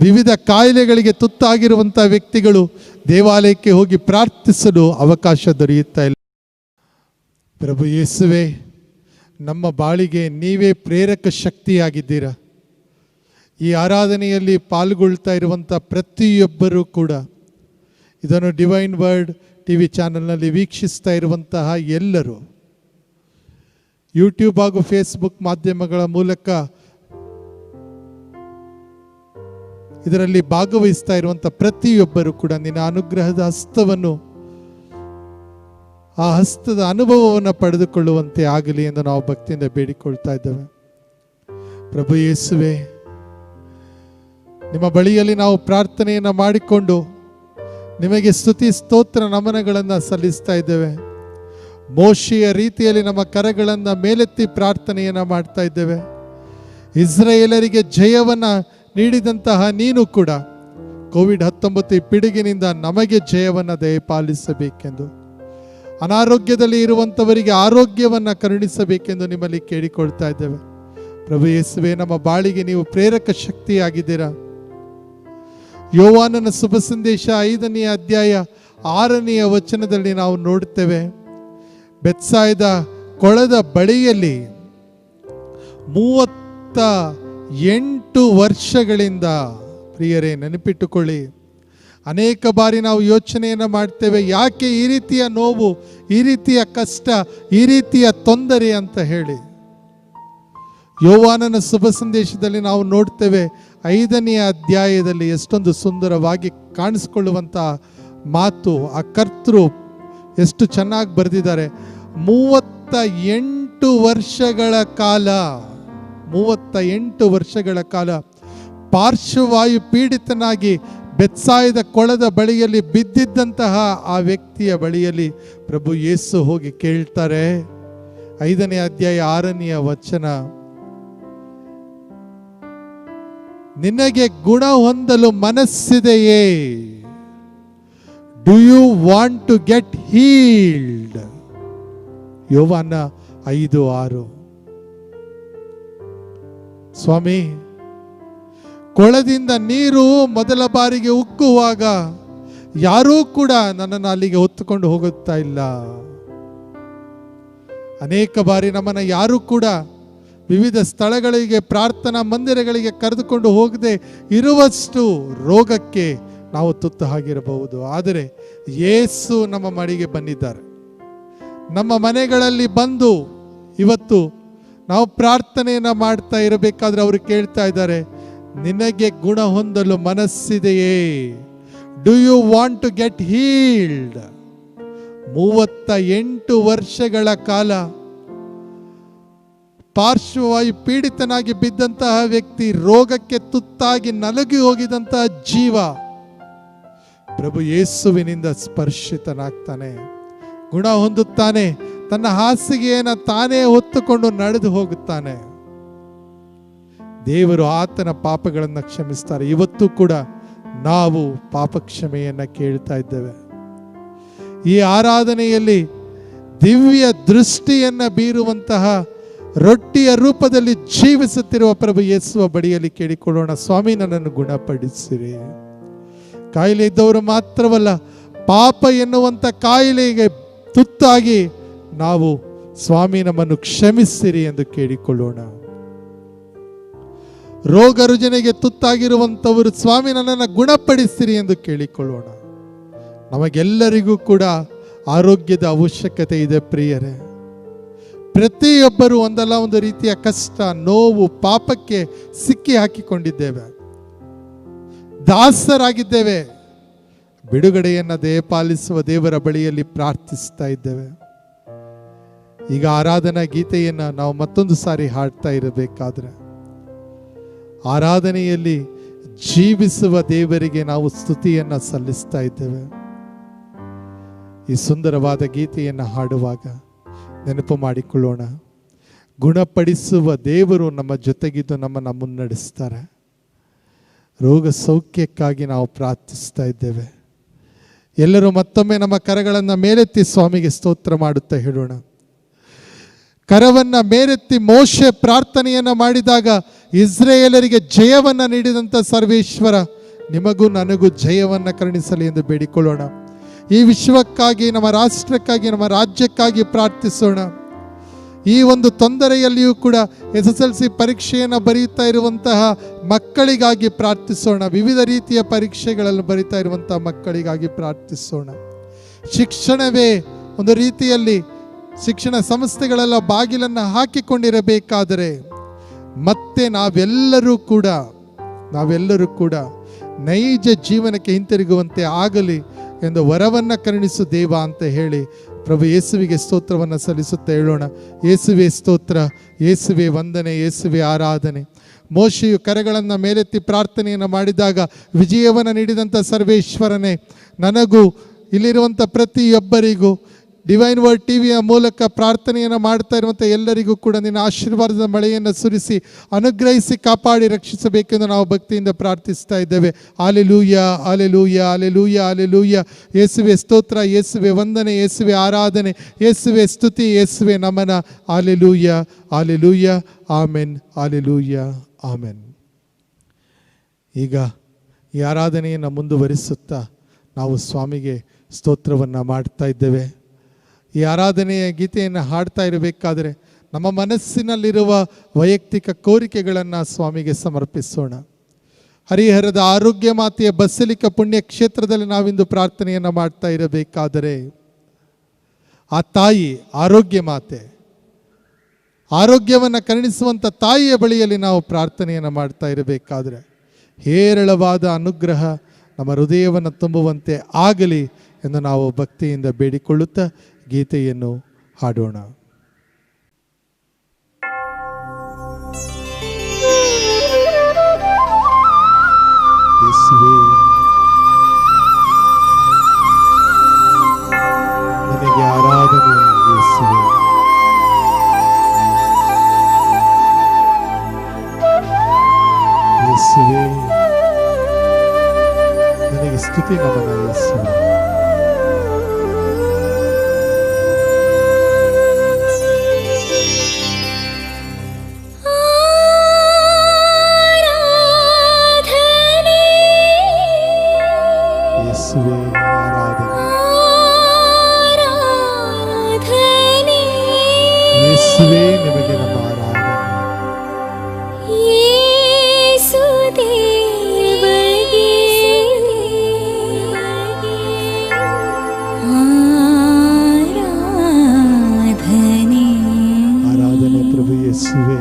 ವಿವಿಧ ಕಾಯಿಲೆಗಳಿಗೆ ತುತ್ತಾಗಿರುವಂಥ ವ್ಯಕ್ತಿಗಳು ದೇವಾಲಯಕ್ಕೆ ಹೋಗಿ ಪ್ರಾರ್ಥಿಸಲು ಅವಕಾಶ ದೊರೆಯುತ್ತಾ ಇಲ್ಲ. ಪ್ರಭು ಯೇಸುವೆ, ನಮ್ಮ ಬಾಳಿಗೆ ನೀವೇ ಪ್ರೇರಕ ಶಕ್ತಿಯಾಗಿದ್ದೀರಾ. ಈ ಆರಾಧನೆಯಲ್ಲಿ ಪಾಲ್ಗೊಳ್ತಾ ಇರುವಂಥ ಪ್ರತಿಯೊಬ್ಬರೂ ಕೂಡ, ಇದನ್ನು ಡಿವೈನ್ ವರ್ಡ್ TV ಚಾನಲ್ನಲ್ಲಿ ವೀಕ್ಷಿಸ್ತಾ ಇರುವಂತಹ ಎಲ್ಲರೂ, ಯೂಟ್ಯೂಬ್ ಹಾಗೂ ಫೇಸ್ಬುಕ್ ಮಾಧ್ಯಮಗಳ ಮೂಲಕ ಇದರಲ್ಲಿ ಭಾಗವಹಿಸ್ತಾ ಇರುವಂಥ ಪ್ರತಿಯೊಬ್ಬರು ಕೂಡ ನಿನ್ನ ಅನುಗ್ರಹದ ಹಸ್ತವನ್ನು, ಆ ಹಸ್ತದ ಅನುಭವವನ್ನು ಪಡೆದುಕೊಳ್ಳುವಂತೆ ಆಗಲಿ ಎಂದು ನಾವು ಭಕ್ತಿಯಿಂದ ಬೇಡಿಕೊಳ್ತಾ ಇದ್ದೇವೆ. ಪ್ರಭು ಯೇಸುವೆ, ನಿಮ್ಮ ಬಳಿಯಲ್ಲಿ ನಾವು ಪ್ರಾರ್ಥನೆಯನ್ನು ಮಾಡಿಕೊಂಡು ನಿಮಗೆ ಸ್ತುತಿ ಸ್ತೋತ್ರ ನಮನಗಳನ್ನು ಸಲ್ಲಿಸ್ತಾ ಇದ್ದೇವೆ. ಮೋಶೆಯ ರೀತಿಯಲ್ಲಿ ನಮ್ಮ ಕರಗಳನ್ನು ಮೇಲೆತ್ತಿ ಪ್ರಾರ್ಥನೆಯನ್ನು ಮಾಡ್ತಾ ಇದ್ದೇವೆ. ಇಸ್ರಾಯೇಲರಿಗೆ ಜಯವನ್ನು ನೀಡಿದಂತಹ ನೀನು ಕೂಡ ಕೋವಿಡ್-19 ಪಿಡುಗಿನಿಂದ ನಮಗೆ ಜಯವನ್ನು ದಯಪಾಲಿಸಬೇಕೆಂದು, ಅನಾರೋಗ್ಯದಲ್ಲಿ ಇರುವಂಥವರಿಗೆ ಆರೋಗ್ಯವನ್ನು ಕರುಣಿಸಬೇಕೆಂದು ನಿಮ್ಮಲ್ಲಿ ಕೇಳಿಕೊಳ್ತಾ ಇದ್ದೇವೆ. ಪ್ರಭು ಯೇಸುವೆ, ನಮ್ಮ ಬಾಳಿಗೆ ನೀವು ಪ್ರೇರಕ ಶಕ್ತಿಯಾಗಿದ್ದೀರಾ. ಯೋವಾನನ ಶುಭ ಸಂದೇಶ 5ನೇ ಅಧ್ಯಾಯ 6ನೇ ವಚನದಲ್ಲಿ ನಾವು ನೋಡುತ್ತೇವೆ, ಬೆತ್ಸಾಯ್ದ ಕೊಳದ ಬಳಿಯಲ್ಲಿ 38 ವರ್ಷಗಳಿಂದ, ಪ್ರಿಯರೇ ನೆನಪಿಟ್ಟುಕೊಳ್ಳಿ, ಅನೇಕ ಬಾರಿ ನಾವು ಯೋಚನೆಯನ್ನು ಮಾಡ್ತೇವೆ, ಯಾಕೆ ಈ ರೀತಿಯ ನೋವು, ಈ ರೀತಿಯ ಕಷ್ಟ, ಈ ರೀತಿಯ ತೊಂದರೆ ಅಂತ ಹೇಳಿ. ಯೋವಾನನ ಶುಭ ಸಂದೇಶದಲ್ಲಿ ನಾವು ನೋಡ್ತೇವೆ, 5ನೇ ಅಧ್ಯಾಯದಲ್ಲಿ ಎಷ್ಟೊಂದು ಸುಂದರವಾಗಿ ಕಾಣಿಸ್ಕೊಳ್ಳುವಂಥ ಮಾತು, ಆ ಕರ್ತೃ ಎಷ್ಟು ಚೆನ್ನಾಗಿ ಬರೆದಿದ್ದಾರೆ. 38 ವರ್ಷಗಳ ಕಾಲ, 38 ವರ್ಷಗಳ ಕಾಲ ಪಾರ್ಶ್ವವಾಯು ಪೀಡಿತನಾಗಿ ಬೆತ್ಸಾಯದ ಕೊಳದ ಬಳಿಯಲ್ಲಿ ಬಿದ್ದಿದ್ದಂತಹ ಆ ವ್ಯಕ್ತಿಯ ಬಳಿಯಲ್ಲಿ ಪ್ರಭು ಯೇಸು ಹೋಗಿ ಕೇಳ್ತಾರೆ. 5ನೇ ಅಧ್ಯಾಯ 6ನೇ ವಚನ, ನಿನಗೆ ಗುಣ ಹೊಂದಲು ಮನಸ್ಸಿದೆಯೇ? Do you want to get healed? ಯೋವಾನ 5:6. ಸ್ವಾಮಿ, ಕೊಳದಿಂದ ನೀರು ಮೊದಲ ಬಾರಿಗೆ ಉಕ್ಕುವಾಗ ಯಾರೂ ಕೂಡ ನನ್ನನ್ನು ಅಲ್ಲಿಗೆ ಹೊತ್ತುಕೊಂಡು ಹೋಗುತ್ತಾ ಇಲ್ಲ. ಅನೇಕ ಬಾರಿ ನಮ್ಮನ್ನು ಯಾರೂ ಕೂಡ ವಿವಿಧ ಸ್ಥಳಗಳಿಗೆ, ಪ್ರಾರ್ಥನಾ ಮಂದಿರಗಳಿಗೆ ಕರೆದುಕೊಂಡು ಹೋಗದೆ ಇರುವಷ್ಟು ರೋಗಕ್ಕೆ ನಾವು ತುತ್ತು ಆಗಿರಬಹುದು. ಆದರೆ ಯೇಸು ನಮ್ಮ ಮನೆಗೆ ಬಂದಿದ್ದಾರೆ. ನಮ್ಮ ಮನೆಗಳಲ್ಲಿ ಬಂದು ಇವತ್ತು ನಾವು ಪ್ರಾರ್ಥನೆಯನ್ನು ಮಾಡ್ತಾ ಇರಬೇಕಾದ್ರೆ ಅವರು ಕೇಳ್ತಾ ಇದ್ದಾರೆ, ನಿನಗೆ ಗುಣ ಹೊಂದಲು ಮನಸ್ಸಿದೆಯೇ? Do you want to get healed? 38 ವರ್ಷಗಳ ಕಾಲ ಪಾರ್ಶ್ವವಾಯು ಪೀಡಿತನಾಗಿ ಬಿದ್ದಂತಹ ವ್ಯಕ್ತಿ, ರೋಗಕ್ಕೆ ತುತ್ತಾಗಿ ನಲುಗಿ ಹೋಗಿದಂತಹ ಜೀವ ಪ್ರಭು ಯೇಸುವಿನಿಂದ ಸ್ಪರ್ಶಿತನಾಗ್ತಾನೆ, ಗುಣ ಹೊಂದುತ್ತಾನೆ, ತನ್ನ ಹಾಸಿಗೆಯನ್ನು ತಾನೇ ಹೊತ್ತುಕೊಂಡು ನಡೆದು ಹೋಗುತ್ತಾನೆ. ದೇವರು ಆತನ ಪಾಪಗಳನ್ನು ಕ್ಷಮಿಸ್ತಾರೆ. ಇವತ್ತು ಕೂಡ ನಾವು ಪಾಪ ಕ್ಷಮೆಯನ್ನು ಕೇಳ್ತಾ ಇದ್ದೇವೆ. ಈ ಆರಾಧನೆಯಲ್ಲಿ ದಿವ್ಯ ದೃಷ್ಟಿಯನ್ನು ಬೀರುವಂತಹ ರೊಟ್ಟಿಯ ರೂಪದಲ್ಲಿ ಜೀವಿಸುತ್ತಿರುವ ಪ್ರಭು ಯೇಸುವ ಬಳಿಯಲ್ಲಿ ಕೇಳಿಕೊಳ್ಳೋಣ, ಸ್ವಾಮಿ ನನ್ನನ್ನು ಗುಣಪಡಿಸಿರಿ. ಕಾಯಿಲೆ ಇದ್ದವರು ಮಾತ್ರವಲ್ಲ, ಪಾಪ ಎನ್ನುವಂಥ ಕಾಯಿಲೆಗೆ ತುತ್ತಾಗಿ ನಾವು ಸ್ವಾಮಿ ನಮ್ಮನ್ನು ಕ್ಷಮಿಸಿರಿ ಎಂದು ಕೇಳಿಕೊಳ್ಳೋಣ. ರೋಗ ರುಜಿನಿಗೆ ತುತ್ತಾಗಿರುವಂಥವರು ಸ್ವಾಮಿ ನನ್ನನ್ನು ಗುಣಪಡಿಸಿರಿ ಎಂದು ಕೇಳಿಕೊಳ್ಳೋಣ. ನಮಗೆಲ್ಲರಿಗೂ ಕೂಡ ಆರೋಗ್ಯದ ಅವಶ್ಯಕತೆ ಇದೆ ಪ್ರಿಯರೇ. ಪ್ರತಿಯೊಬ್ಬರು ಒಂದಲ್ಲ ಒಂದು ರೀತಿಯ ಕಷ್ಟ, ನೋವು, ಪಾಪಕ್ಕೆ ಸಿಕ್ಕಿ ಹಾಕಿಕೊಂಡಿದ್ದೇವೆ, ದಾಸರಾಗಿದ್ದೇವೆ. ಬಿಡುಗಡೆಯನ್ನು ದಯಪಾಲಿಸುವ ದೇವರ ಬಳಿಯಲ್ಲಿ ಪ್ರಾರ್ಥಿಸ್ತಾ ಇದ್ದೇವೆ. ಈಗ ಆರಾಧನಾ ಗೀತೆಯನ್ನು ನಾವು ಮತ್ತೊಂದು ಸಾರಿ ಹಾಡ್ತಾ ಇರಬೇಕಾದ್ರೆ, ಆರಾಧನೆಯಲ್ಲಿ ಜೀವಿಸುವ ದೇವರಿಗೆ ನಾವು ಸ್ತುತಿಯನ್ನು ಸಲ್ಲಿಸ್ತಾ ಇದ್ದೇವೆ. ಈ ಸುಂದರವಾದ ಗೀತೆಯನ್ನು ಹಾಡುವಾಗ ನೆನಪು ಮಾಡಿಕೊಳ್ಳೋಣ, ಗುಣಪಡಿಸುವ ದೇವರು ನಮ್ಮ ಜೊತೆಗಿದ್ದು ನಮ್ಮನ್ನು ಮುನ್ನಡೆಸ್ತಾರೆ. ರೋಗ ಸೌಖ್ಯಕ್ಕಾಗಿ ನಾವು ಪ್ರಾರ್ಥಿಸ್ತಾ ಇದ್ದೇವೆ. ಎಲ್ಲರೂ ಮತ್ತೊಮ್ಮೆ ನಮ್ಮ ಕರಗಳನ್ನು ಮೇಲೆತ್ತಿ ಸ್ವಾಮಿಗೆ ಸ್ತೋತ್ರ ಮಾಡುತ್ತಾ ಹೇಳೋಣ. ಕರವನ್ನು ಮೇಲೆತ್ತಿ ಮೋಶೆ ಪ್ರಾರ್ಥನೆಯನ್ನು ಮಾಡಿದಾಗ ಇಸ್ರಾಯೇಲರಿಗೆ ಜಯವನ್ನು ನೀಡಿದಂಥ ಸರ್ವೇಶ್ವರ ನಿಮಗೂ ನನಗೂ ಜಯವನ್ನು ಕರುಣಿಸಲಿ ಎಂದು ಬೇಡಿಕೊಳ್ಳೋಣ. ಈ ವಿಶ್ವಕ್ಕಾಗಿ, ನಮ್ಮ ರಾಷ್ಟ್ರಕ್ಕಾಗಿ, ನಮ್ಮ ರಾಜ್ಯಕ್ಕಾಗಿ ಪ್ರಾರ್ಥಿಸೋಣ. ಈ ಒಂದು ತೊಂದರೆಯಲ್ಲಿಯೂ ಕೂಡ SSLC ಪರೀಕ್ಷೆಯನ್ನು ಬರೀತಾ ಇರುವಂತಹ ಮಕ್ಕಳಿಗಾಗಿ ಪ್ರಾರ್ಥಿಸೋಣ. ವಿವಿಧ ರೀತಿಯ ಪರೀಕ್ಷೆಗಳನ್ನು ಬರೀತಾ ಇರುವಂತಹ ಮಕ್ಕಳಿಗಾಗಿ ಪ್ರಾರ್ಥಿಸೋಣ. ಶಿಕ್ಷಣವೇ ಒಂದು ರೀತಿಯಲ್ಲಿ ಶಿಕ್ಷಣ ಸಂಸ್ಥೆಗಳೆಲ್ಲ ಬಾಗಿಲನ್ನು ಹಾಕಿಕೊಂಡಿರಬೇಕಾದರೆ ಮತ್ತೆ ನಾವೆಲ್ಲರೂ ಕೂಡ ನೈಜ ಜೀವನಕ್ಕೆ ಹಿಂತಿರುಗುವಂತೆ ಆಗಲಿ ಎಂದು ವರವನ್ನು ಕರುಣಿಸು ದೇವ ಅಂತ ಹೇಳಿ ಪ್ರಭು ಯೇಸುವಿಗೆ ಸ್ತೋತ್ರವನ್ನು ಸಲ್ಲಿಸುತ್ತಾ ಹೇಳೋಣ. ಯೇಸುವೆ ಸ್ತೋತ್ರ, ಯೇಸುವೆ ವಂದನೆ, ಯೇಸುವೆ ಆರಾಧನೆ. ಮೋಶೆಯು ಕರಗಳನ್ನು ಮೇಲೆತ್ತಿ ಪ್ರಾರ್ಥನೆಯನ್ನು ಮಾಡಿದಾಗ ವಿಜಯವನ್ನು ನೀಡಿದಂಥ ಸರ್ವೇಶ್ವರನೇ, ನನಗೂ ಇಲ್ಲಿರುವಂಥ ಪ್ರತಿಯೊಬ್ಬರಿಗೂ ಡಿವೈನ್ ವರ್ಡ್ ಟಿವಿಯ ಮೂಲಕ ಪ್ರಾರ್ಥನೆಯನ್ನು ಮಾಡ್ತಾ ಇರುವಂಥ ಎಲ್ಲರಿಗೂ ಕೂಡ ನಿನ್ನ ಆಶೀರ್ವಾದದ ಮಳೆಯನ್ನು ಸುರಿಸಿ ಅನುಗ್ರಹಿಸಿ ಕಾಪಾಡಿ ರಕ್ಷಿಸಬೇಕೆಂದು ನಾವು ಭಕ್ತಿಯಿಂದ ಪ್ರಾರ್ಥಿಸ್ತಾ ಇದ್ದೇವೆ. Hallelujah, hallelujah, hallelujah, hallelujah. ಯೇಸುವೆ ಸ್ತೋತ್ರ, ಯೇಸುವೆ ವಂದನೆ, ಯೇಸುವೆ ಆರಾಧನೆ, ಯೇಸುವೆ ಸ್ತುತಿ, ಯೇಸುವೆ ನಮನ. Hallelujah, hallelujah, amen, hallelujah, amen. ಈಗ ಈ ಆರಾಧನೆಯನ್ನು ಮುಂದುವರಿಸುತ್ತಾ ನಾವು ಸ್ವಾಮಿಗೆ ಸ್ತೋತ್ರವನ್ನು ಮಾಡ್ತಾ ಇದ್ದೇವೆ. ಈ ಆರಾಧನೆಯ ಗೀತೆಯನ್ನು ಹಾಡ್ತಾ ಇರಬೇಕಾದರೆ ನಮ್ಮ ಮನಸ್ಸಿನಲ್ಲಿರುವ ವೈಯಕ್ತಿಕ ಕೋರಿಕೆಗಳನ್ನು ಸ್ವಾಮಿಗೆ ಸಮರ್ಪಿಸೋಣ. ಹರಿಹರದ ಆರೋಗ್ಯ ಮಾತೆಯ ಬಸಲಿಕ ಪುಣ್ಯ ಕ್ಷೇತ್ರದಲ್ಲಿ ನಾವಿಂದು ಪ್ರಾರ್ಥನೆಯನ್ನು ಮಾಡ್ತಾ ಇರಬೇಕಾದರೆ ಆ ತಾಯಿ ಆರೋಗ್ಯ ಮಾತೆ, ಆರೋಗ್ಯವನ್ನು ಕರುಣಿಸುವಂಥ ತಾಯಿಯ ಬಳಿಯಲ್ಲಿ ನಾವು ಪ್ರಾರ್ಥನೆಯನ್ನು ಮಾಡ್ತಾ ಇರಬೇಕಾದರೆ ಹೇರಳವಾದ ಅನುಗ್ರಹ ನಮ್ಮ ಹೃದಯವನ್ನು ತುಂಬುವಂತೆ ಆಗಲಿ ಎಂದು ನಾವು ಭಕ್ತಿಯಿಂದ ಬೇಡಿಕೊಳ್ಳುತ್ತಾ ಗೀತೆಯನ್ನು ಹಾಡೋಣ. ಯೇಸುವೇ ಯೇಸುವೇ, ನನಗೆ ಸ್ತುತಿ ನಮನ ಯೇಸುವೆ. ಯೇಸುವೇ ಆರಾಧನೆ, ಯೇಸುವೇ ನಿಮಗೆ ನಮ್ಮ ಆರಾಧನೆ. ಆರಾಧನೆ ಪ್ರಭು ಯೇಸುವೇ.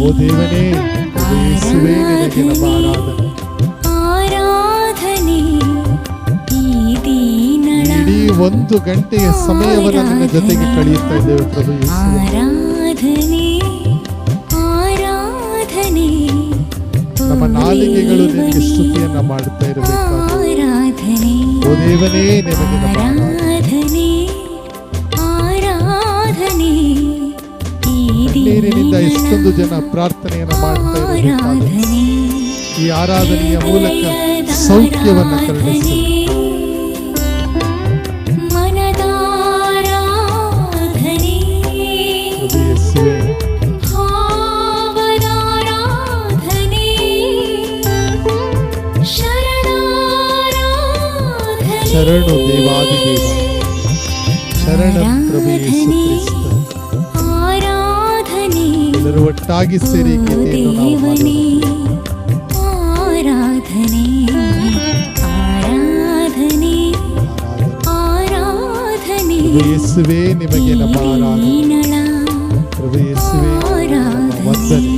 ಓ ದೇವನೇ, ಪ್ರಭು ಯೇಸುವೇ ನಿನಗೆ ನಮ್ಮ ಆರಾಧನೆ. ಇಡೀ 1 ಗಂಟೆಯ ಸಮಯವನ್ನು ನನ್ನ ಜೊತೆಗೆ ಕಳೆಯುತ್ತಾ ಇದ್ದೇವೆ ಪ್ರಭು ಯೇಸುವೇ. ನಮ್ಮ ನಾಲಿಗೆಗಳು ನಿನಗೆ ಸ್ತುತಿಯನ್ನ ಮಾಡುತ್ತಾ ಇರಬೇಕಾಗಿದೆ. ಓ ದೇವನೇ ನಿನಗೆ ನಮ್ಮ ನೀರಿನಿಂದ ಎಷ್ಟೊಂದು ಜನ ಪ್ರಾರ್ಥನೆಯನ್ನು ಮಾಡ್ತಾ ಇರಬೇಕಾಗಿದೆ. ಈ ಆರಾಧನೆಯ ಮೂಲಕ ಸೌಖ್ಯವನ್ನು ಕರುಣಿಸಿ. ಶರಣು ದೇವಾದಿದೇವ, ಶರಣ ಪ್ರಭು ಯೇಸು ಕ್ರಿಸ್ತ. ಎಲ್ಲರೂ ಒಟ್ಟಾಗಿ ಸೇರಿ ಗೀತೆಯನ್ನು ನಾವು ಮಾಡೋಣ.
ಆರಾಧನೆ ಆರಾಧನೆ ಆರಾಧನೆ
ಪ್ರಭು ಯೇಸುವೇ ನಿಮಗೆ ನಮ್ಮ ಆರಾಧನೆ. ಪ್ರಭು ಯೇಸುವೇ ನಮ್ಮ ವಂದನೆ.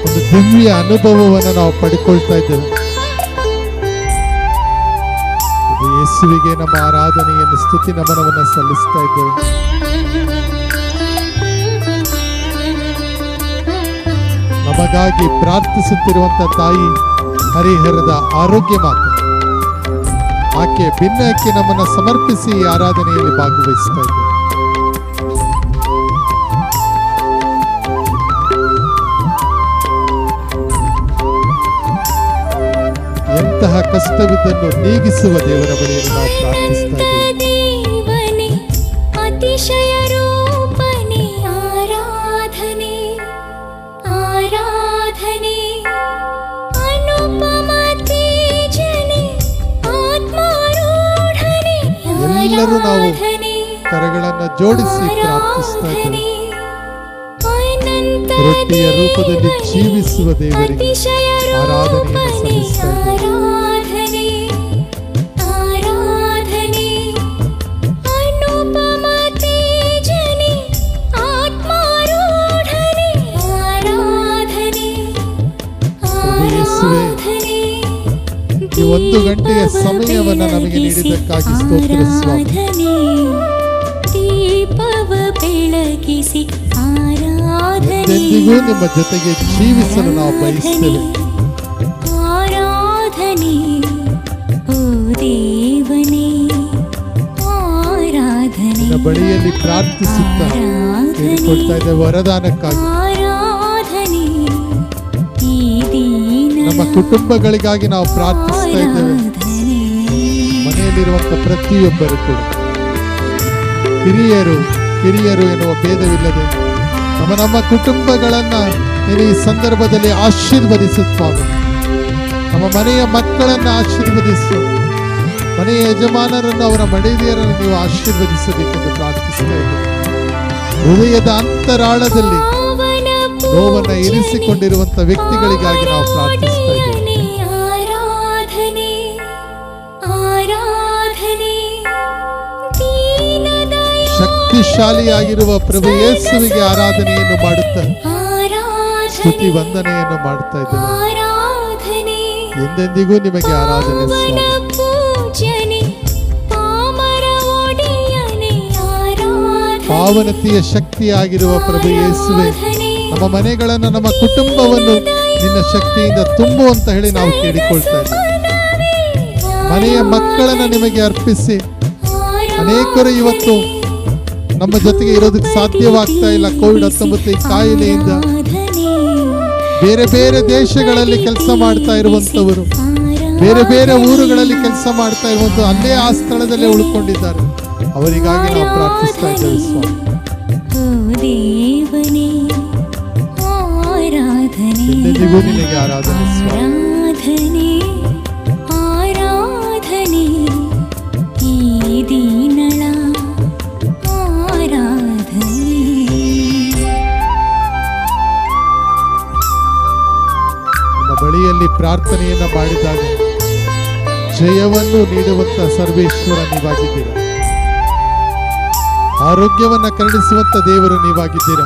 ಒಂದು ದಿವ್ಯ ಅನುಭವವನ್ನು ನಾವು ಪಡ್ಕೊಳ್ತಾ ಇದ್ದೇವೆ. ಯೇಸುವಿಗೆ ನಮ್ಮ ಆರಾಧನೆಯನ್ನು ಸ್ತುತಿ ನಮನವನ್ನು ಸಲ್ಲಿಸ್ತಾ ಇದ್ದೇವೆ. ನಮಗಾಗಿ ಪ್ರಾರ್ಥಿಸುತ್ತಿರುವಂತ ತಾಯಿ ಹರಿಹರದ ಆರೋಗ್ಯ ಮಾತೆ, ಆಕೆ ಭಿನ್ನಕ್ಕೆ ನಮ್ಮನ್ನು ಸಮರ್ಪಿಸಿ ಈ ಆರಾಧನೆಯಲ್ಲಿ ಭಾಗವಹಿಸ್ತಾ ಇದ್ದೇವೆ. ಎಂತಹ ಕಷ್ಟವಿದ್ದನ್ನು ನೀಗಿಸುವ ದೇವರ ಬಳಿಯಲ್ಲಿ ನಾವು ಪ್ರಾರ್ಥಿಸ್ತಾ ಇದ್ದೇವೆ.
ಅತಿಶಯ ರೂಪನೆ ಆರಾಧನೆ ಆರಾಧನೆ ಅನುಪಮ ತೇಜನೆ ಆತ್ಮಾರೂಢನೆ.
ಎಲ್ಲರೂ ನಾವು ಕರಗಳನ್ನು ಜೋಡಿಸಿ ಪ್ರಾರ್ಥಿಸ್ತಾ ಇದ್ದೇವೆ. ರೊಟ್ಟಿಯ ರೂಪದಲ್ಲಿ ಜೀವಿಸುವ ದೇವರಿಗೆ ಆರಾಧನೆಯನ್ನು ಸಲ್ಲಿಸ್ತಾ ಇದ್ದೇವೆ. ಈ 1 ಗಂಟೆಯ ಸಮಯವನ್ನು ನಮಗೆ ನೀಡಿದ್ದಕ್ಕಾಗಿ ಸ್ತೋತ್ರ ಸ್ವಾಮಿ. ಎಂದೆಂದಿಗೂ ನಿಮ್ಮ ಜೊತೆಗೆ ಜೀವಿಸಲು ನಾವು ಬಯಸ್ತೇವೆ.
ಆರಾಧನೆ ಓ ದೇವನೇ ಆರಾಧನೆ.
ನಿನ್ನ ಬಳಿಯಲ್ಲಿ ಪ್ರಾರ್ಥಿಸುತ್ತಾ ಕೇಳಿಕೊಳ್ತಾ ಇದ್ದೇವೆ ವರದಾನಕ್ಕಾಗಿ. ನಮ್ಮ ಕುಟುಂಬಗಳಿಗಾಗಿ ನಾವು ಪ್ರಾರ್ಥಿಸ್ತಾ ಇದ್ದೇವೆ. ಮನೆಯಲ್ಲಿರುವಂತ ಪ್ರತಿಯೊಬ್ಬರು ಕೂಡ ಹಿರಿಯರು ಎನ್ನುವ ಭೇದವಿಲ್ಲದೆ ನಮ್ಮ ಕುಟುಂಬಗಳನ್ನ ನೀನು ಈ ಸಂದರ್ಭದಲ್ಲಿ ಆಶೀರ್ವದಿಸು ಸ್ವಾಮಿ. ನಮ್ಮ ಮನೆಯ ಮಕ್ಕಳನ್ನ ಆಶೀರ್ವದಿಸು. ಮನೆಯ ಯಜಮಾನರನ್ನು, ಅವರ ಮಡಿದಿಯರನ್ನು ನೀವು ಆಶೀರ್ವದಿಸಬೇಕೆಂದು ಪ್ರಾರ್ಥಿಸ್ತಾ ಇದ್ದೇವೆ. ಹೃದಯದ ಅಂತರಾಳದಲ್ಲಿ ನೋವನ್ನ ಇರಿಸಿಕೊಂಡಿರುವಂತ ವ್ಯಕ್ತಿಗಳಿಗಾಗಿ ನಾವು ಪ್ರಾರ್ಥಿಸ್ತಾ ಇದ್ದೇವೆ. ಶಕ್ತಿಶಾಲಿಯಾಗಿರುವ ಪ್ರಭು ಯೇಸುವಿಗೆ ಆರಾಧನೆಯನ್ನು ಮಾಡುತ್ತಾ ಸ್ತುತಿ ವಂದನೆಯನ್ನು ಮಾಡ್ತಾ ಇದ್ದೇವೆ. ಎಂದೆಂದಿಗೂ ನಿಮಗೆ ಆರಾಧನೆ
ಪಾವನ
ಸ್ವಾಮಿ.
ಪೂಜನೆ ಪಾಮರ ಒಡೆಯನೆ ಆರಾಧನೆ.
ಪಾವನತೆಯ ಶಕ್ತಿಯಾಗಿರುವ ಪ್ರಭು ಯೇಸುವೆ, ನಮ್ಮ ಮನೆಗಳನ್ನು ನಮ್ಮ ಕುಟುಂಬವನ್ನು ನಿನ್ನ ಶಕ್ತಿಯಿಂದ ತುಂಬು ಅಂತ ಹೇಳಿ ನಾವು ಕೇಳಿಕೊಳ್ತಾ ಇದ್ದೇವೆ. ಮನೆಯ ಮಕ್ಕಳನ್ನು ನಿಮಗೆ ಅರ್ಪಿಸಿ, ಅನೇಕರು ಇವತ್ತು ನಮ್ಮ ಜೊತೆಗೆ ಇರೋದಕ್ಕೆ ಸಾಧ್ಯವಾಗ್ತಾ ಇಲ್ಲ. ಕೋವಿಡ್-19 ಈ ಕಾಯಿಲೆಯಿಂದ ಬೇರೆ ಬೇರೆ ದೇಶಗಳಲ್ಲಿ ಕೆಲಸ ಮಾಡ್ತಾ ಇರುವಂತವರು, ಬೇರೆ ಬೇರೆ ಊರುಗಳಲ್ಲಿ ಕೆಲಸ ಮಾಡ್ತಾ ಇರುವಂತ ಅಲ್ಲೇ ಆ ಸ್ಥಳದಲ್ಲೇ ಉಳ್ಕೊಂಡಿದ್ದಾರೆ. ಅವರಿಗಾಗಿ ನಾವು ಪ್ರಾರ್ಥಿಸ್ತಾ ಇದ್ದೇವೆ ಸ್ವಾಮಿ.
ದೇವನೇ ಆರಾಧನೆ,
ಎಂದೆಂದಿಗೂ ನಿನಗೆ ಆರಾಧನೆ ಸ್ವಾಮಿ.
ಆರಾಧನೆ ಆರಾಧನೆ ಈ ದೀನಳ ಆರಾಧನೆ.
ನಿಮ್ಮ ಬಳಿಯಲ್ಲಿ ಪ್ರಾರ್ಥನೆಯನ್ನ ಮಾಡಿದಾಗ ಜಯವನ್ನು ನೀಡುವಂತ ಸರ್ವೇಶ್ವರ ನೀವಾಗಿದ್ದೀರ. ಆರೋಗ್ಯವನ್ನ ಕರುಣಿಸುವಂತ ದೇವರು ನೀವಾಗಿದ್ದೀರ.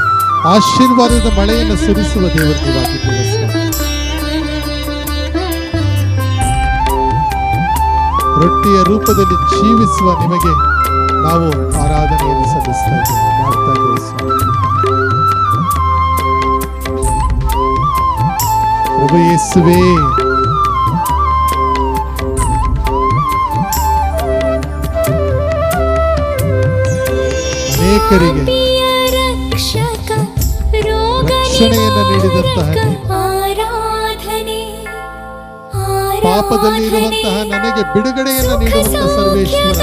ಆಶೀರ್ವಾದದ ಮಳೆಯನ್ನು ಸುರಿಸುವ ದೇವರು ನೀವಾಗಿದ್ದೀರ ಸ್ವಾಮಿ. ರೊಟ್ಟಿಯ ರೂಪದಲ್ಲಿ ಜೀವಿಸುವ ನಿಮಗೆ ನಾವು ಆರಾಧನೆಯನ್ನು ಸಲ್ಲಿಸ್ತಾ ಇದ್ದೇವೆ, ಮಾಡ್ತಾ ಇದ್ದೇವೆ ಸ್ವಾಮಿ. ಪ್ರಭು ಯೇಸುವೇ, ಅನೇಕರಿಗೆ
ರಕ್ಷಕ
ರಕ್ಷಣೆಯನ್ನು ನೀಡಿದಂತಹ ನೀನು,
ಆರಾಧನೆ
ಪಾಪದಲ್ಲಿ ಇರುವಂತಹ ನನಗೆ ಬಿಡುಗಡೆಯನ್ನು ನೀಡುವಂತಹ ಸರ್ವೇಶ್ವರ,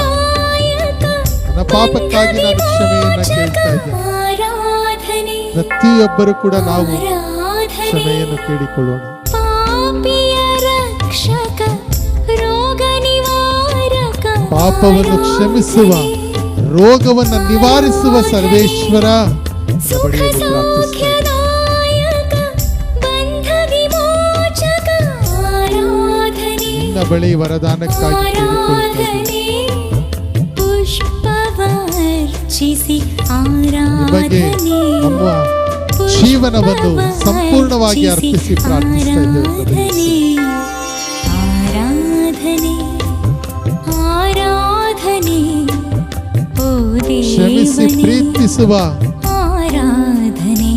ನನ್ನ ಪಾಪಕ್ಕಾಗಿ ನಾನು ಕ್ಷಮೆಯನ್ನ ಕೇಳ್ತಾ ಇದ್ದೇನೆ.
ಆರಾಧನೆ
ಪ್ರತಿಯೊಬ್ಬರು ಕೂಡ ನಾವು ಕ್ಷಮೆಯನ್ನು ಕೇಳಿಕೊಳ್ಳೋಣ.
ಪಾಪಿಯ ರಕ್ಷಕ ರೋಗ ನಿವಾರಕ
ಪಾಪವನ್ನು ಕ್ಷಮಿಸುವ, ರೋಗವನ್ನು ನಿವಾರಿಸುವ ಸರ್ವೇಶ್ವರ
ಸುಖ
ಬಳಿಯಲ್ಲಿ ಪ್ರಾರ್ಥಿಸ್ತಾ ಇದ್ದೇನೆ.
ಸೌಖ್ಯದಾಯಕ ಬಂಧ ವಿಮೋಚಕ ಆರಾಧನೆ
ನಿನ್ನ ಬಳಿ ವರದಾನಕ್ಕಾಗಿ ಕೇಳಿಕೊಳ್ತಾ ಇದ್ದೇನೆ.
ಆರಾಧನೆ ಪುಷ್ಪವರ್ಚಿಸಿ
ನಿಮಗೆ
ಆರಾಧನೆ
ನಮ್ಮ ಜೀವನವನ್ನು ಸಂಪೂರ್ಣವಾಗಿ ಅರ್ಪಿಸಿ ಪ್ರಾರ್ಥಿಸ್ತಾ ಇದ್ದೇವೆ ಪ್ರಭು ಯೇಸುವೆ.
ಆರಾಧನೆ ಆರಾಧನೆ ಓ
ಕ್ಷಮಿಸಿ
ದೇವನೇ
ಪ್ರೀತಿಸುವ
ಆರಾಧನೆ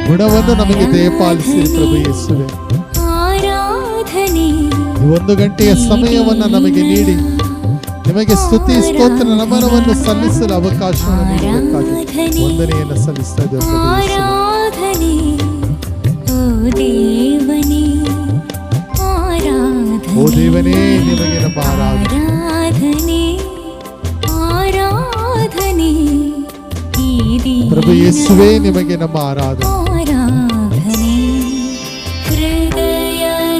ಗುಣವನ್ನು ನಮಗೆ ದಯಪಾಲಿಸಿ ಪ್ರಭು ಯೇಸುವೆ.
ಆರಾಧನೆ
ಈ 1 ಗಂಟೆಯ ಸಮಯವನ್ನ ನಮಗೆ ನೀಡಿ ನಿಮಗೆ ಸ್ತುತಿ ಸ್ತೋತ್ರ ನಮನವನ್ನು ಸಲ್ಲಿಸಲು ಅವಕಾಶವನ್ನು ನೀಡಬೇಕಾಗಿ ವಂದನೆಯನ್ನು ಸಲ್ಲಿಸ್ತಾ ಇದ್ದೇವೆ ಪ್ರಭು ಯೇಸುವೆ.
ಆರಾಧನೆ ಓ ದೇವನೇ ಆರಾಧನೆ
ಓ ದೇವನೇ, ನಿಮಗೆ ನಮ್ಮ ಆರಾಧನೆ.
ಆರಾಧನೆ ಆರಾಧನೆ ಈ
ಪ್ರಭು ಯೇಸುವೆ, ನಿಮಗೆ ನಮ್ಮ ಆರಾಧನೆ.
ಆರಾಧನೆ ಹೃದಯದಾರಾಧನೆ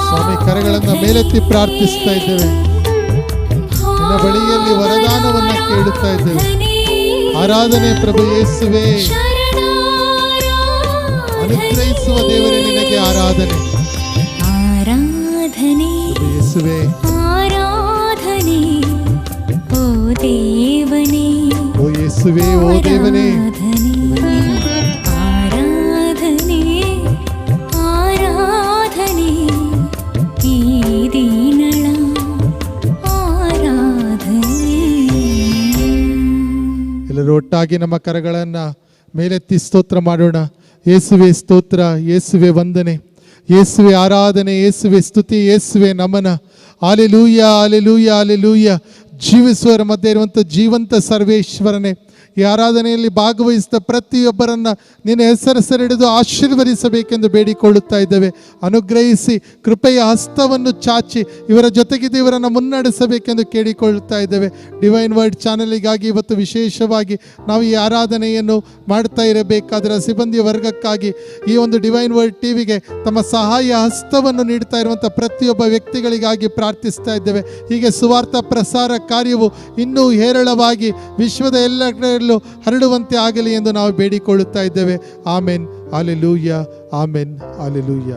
ಸ್ವಾಮಿ, ಕರಗಳನ್ನ ಮೇಲೆತ್ತಿ ಪ್ರಾರ್ಥಿಸ್ತಾ ಇದ್ದೇವೆ. ನಿನ್ನ ಬಳಿಯಲ್ಲಿ ವರದಾನವನ್ನ ಕೇಳುತ್ತಾ ಇದ್ದೇವೆ. ಆರಾಧನೆ ಪ್ರಭು ಯೇಸುವೆ, ಅನುಗ್ರಹಿಸುವ ದೇವರೇ ನಿನಗೆ ಆರಾಧನೆ.
ಆರಾಧನೆ
ಪ್ರಭು ಯೇಸುವೆ,
ಆರಾಧನೆ ಓ ದೇವನೇ
ಓ ಯೇಸುವೆ, ಓ ದೇವನೇ,
ಆರಾಧನೆ ಆರಾಧನೆ ಈ ದೀನಳ ಆರಾಧನೆ.
ಎಲ್ಲರೂ ಒಟ್ಟಾಗಿ ನಮ್ಮ ಕರಗಳನ್ನ ಮೇಲೆತ್ತಿ ಸ್ತೋತ್ರ ಮಾಡೋಣ. ಯೇಸುವೆ ಸ್ತೋತ್ರ, ಯೇಸುವೆ ವಂದನೆ, ಯೇಸುವೆ ಆರಾಧನೆ, ಯೇಸುವೆ ಸ್ತುತಿ, ಯೇಸುವೆ ನಮನ. Hallelujah, hallelujah, hallelujah. ಜೀವಿಸುವರ ಮಧ್ಯೆ ಇರುವಂಥ ಜೀವಂತ ಸರ್ವೇಶ್ವರನೇ, ಈ ಆರಾಧನೆಯಲ್ಲಿ ಭಾಗವಹಿಸಿದ ಪ್ರತಿಯೊಬ್ಬರನ್ನ ನಿನ್ನ ಹೆಸರಿಡಿದು ಆಶೀರ್ವದಿಸಬೇಕೆಂದು ಬೇಡಿಕೊಳ್ಳುತ್ತಾ ಇದ್ದೇವೆ. ಅನುಗ್ರಹಿಸಿ ಕೃಪೆಯ ಹಸ್ತವನ್ನು ಚಾಚಿ ಇವರ ಜೊತೆಗಿದ್ದು ಇವರನ್ನು ಮುನ್ನಡೆಸಬೇಕೆಂದು ಕೇಳಿಕೊಳ್ಳುತ್ತಾ ಇದ್ದೇವೆ. ಡಿವೈನ್ ವರ್ಡ್ ಚಾನಲಿಗಾಗಿ ಇವತ್ತು ವಿಶೇಷವಾಗಿ ನಾವು ಈ ಆರಾಧನೆಯನ್ನು ಮಾಡ್ತಾ ಇರಬೇಕಾದರೆ ಸಿಬ್ಬಂದಿ ವರ್ಗಕ್ಕಾಗಿ ಈ ಒಂದು ಡಿವೈನ್ ವರ್ಡ್ ಟಿವಿಗೆ ತಮ್ಮ ಸಹಾಯ ಹಸ್ತವನ್ನು ನೀಡ್ತಾ ಇರುವಂಥ ಪ್ರತಿಯೊಬ್ಬ ವ್ಯಕ್ತಿಗಳಿಗಾಗಿ ಪ್ರಾರ್ಥಿಸ್ತಾ ಇದ್ದೇವೆ. ಹೀಗೆ ಸುವಾರ್ಥ ಪ್ರಸಾರ ಕಾರ್ಯವು ಇನ್ನೂ ಹೇರಳವಾಗಿ ವಿಶ್ವದ ಎಲ್ಲ ಕಡೆಯಲ್ಲೂ ಹರಡುವಂತೆ ಆಗಲಿ ಎಂದು ನಾವು ಬೇಡಿಕೊಳ್ಳುತ್ತಾ ಇದ್ದೇವೆ. Amen, hallelujah, amen, hallelujah.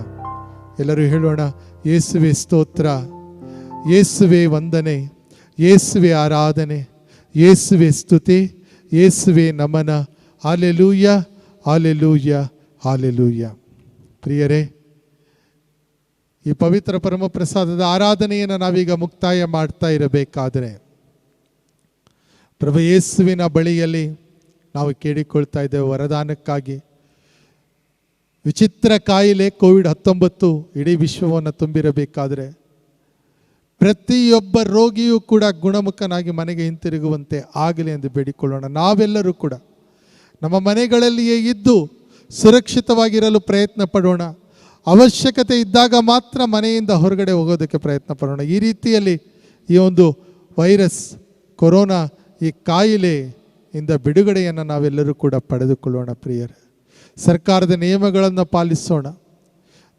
ಎಲ್ಲರೂ ಹೇಳೋಣ, ಯೇಸುವೆ ಸ್ತೋತ್ರ, ಯೇಸುವೆ ವಂದನೆ, ಯೇಸುವೆ ಆರಾಧನೆ, ಯೇಸುವೆ ಸ್ತುತಿ, ಯೇಸುವೆ ನಮನ. Hallelujah, hallelujah, hallelujah. ಪ್ರಿಯರೇ, ಈ ಪವಿತ್ರ ಪರಮ ಪ್ರಸಾದದ ಆರಾಧನೆಯನ್ನು ನಾವೀಗ ಮುಕ್ತಾಯ ಮಾಡ್ತಾ ಇರಬೇಕಾದರೆ ಪ್ರಭು ಯೇಸುವಿನ ಬಳಿಯಲ್ಲಿ ನಾವು ಕೇಳಿಕೊಳ್ತಾ ಇದ್ದೇವೆ ವರದಾನಕ್ಕಾಗಿ. ವಿಚಿತ್ರ ಕಾಯಿಲೆ ಕೋವಿಡ್-19 ಇಡೀ ವಿಶ್ವವನ್ನು ತುಂಬಿರಬೇಕಾದರೆ ಪ್ರತಿಯೊಬ್ಬ ರೋಗಿಯೂ ಕೂಡ ಗುಣಮುಖನಾಗಿ ಮನೆಗೆ ಹಿಂತಿರುಗುವಂತೆ ಆಗಲಿ ಎಂದು ಬೇಡಿಕೊಳ್ಳೋಣ. ನಾವೆಲ್ಲರೂ ಕೂಡ ನಮ್ಮ ಮನೆಗಳಲ್ಲಿಯೇ ಇದ್ದು ಸುರಕ್ಷಿತವಾಗಿರಲು ಪ್ರಯತ್ನ ಪಡೋಣ. ಅವಶ್ಯಕತೆ ಇದ್ದಾಗ ಮಾತ್ರ ಮನೆಯಿಂದ ಹೊರಗಡೆ ಹೋಗೋದಕ್ಕೆ ಪ್ರಯತ್ನ ಪಡೋಣ. ಈ ರೀತಿಯಲ್ಲಿ ಈ ಒಂದು ವೈರಸ್ ಕೊರೋನಾ ಈ ಕಾಯಿಲೆಯಿಂದ ಬಿಡುಗಡೆಯನ್ನು ನಾವೆಲ್ಲರೂ ಕೂಡ ಪಡೆದುಕೊಳ್ಳೋಣ. ಪ್ರಿಯರೇ, ಸರ್ಕಾರದ ನಿಯಮಗಳನ್ನು ಪಾಲಿಸೋಣ.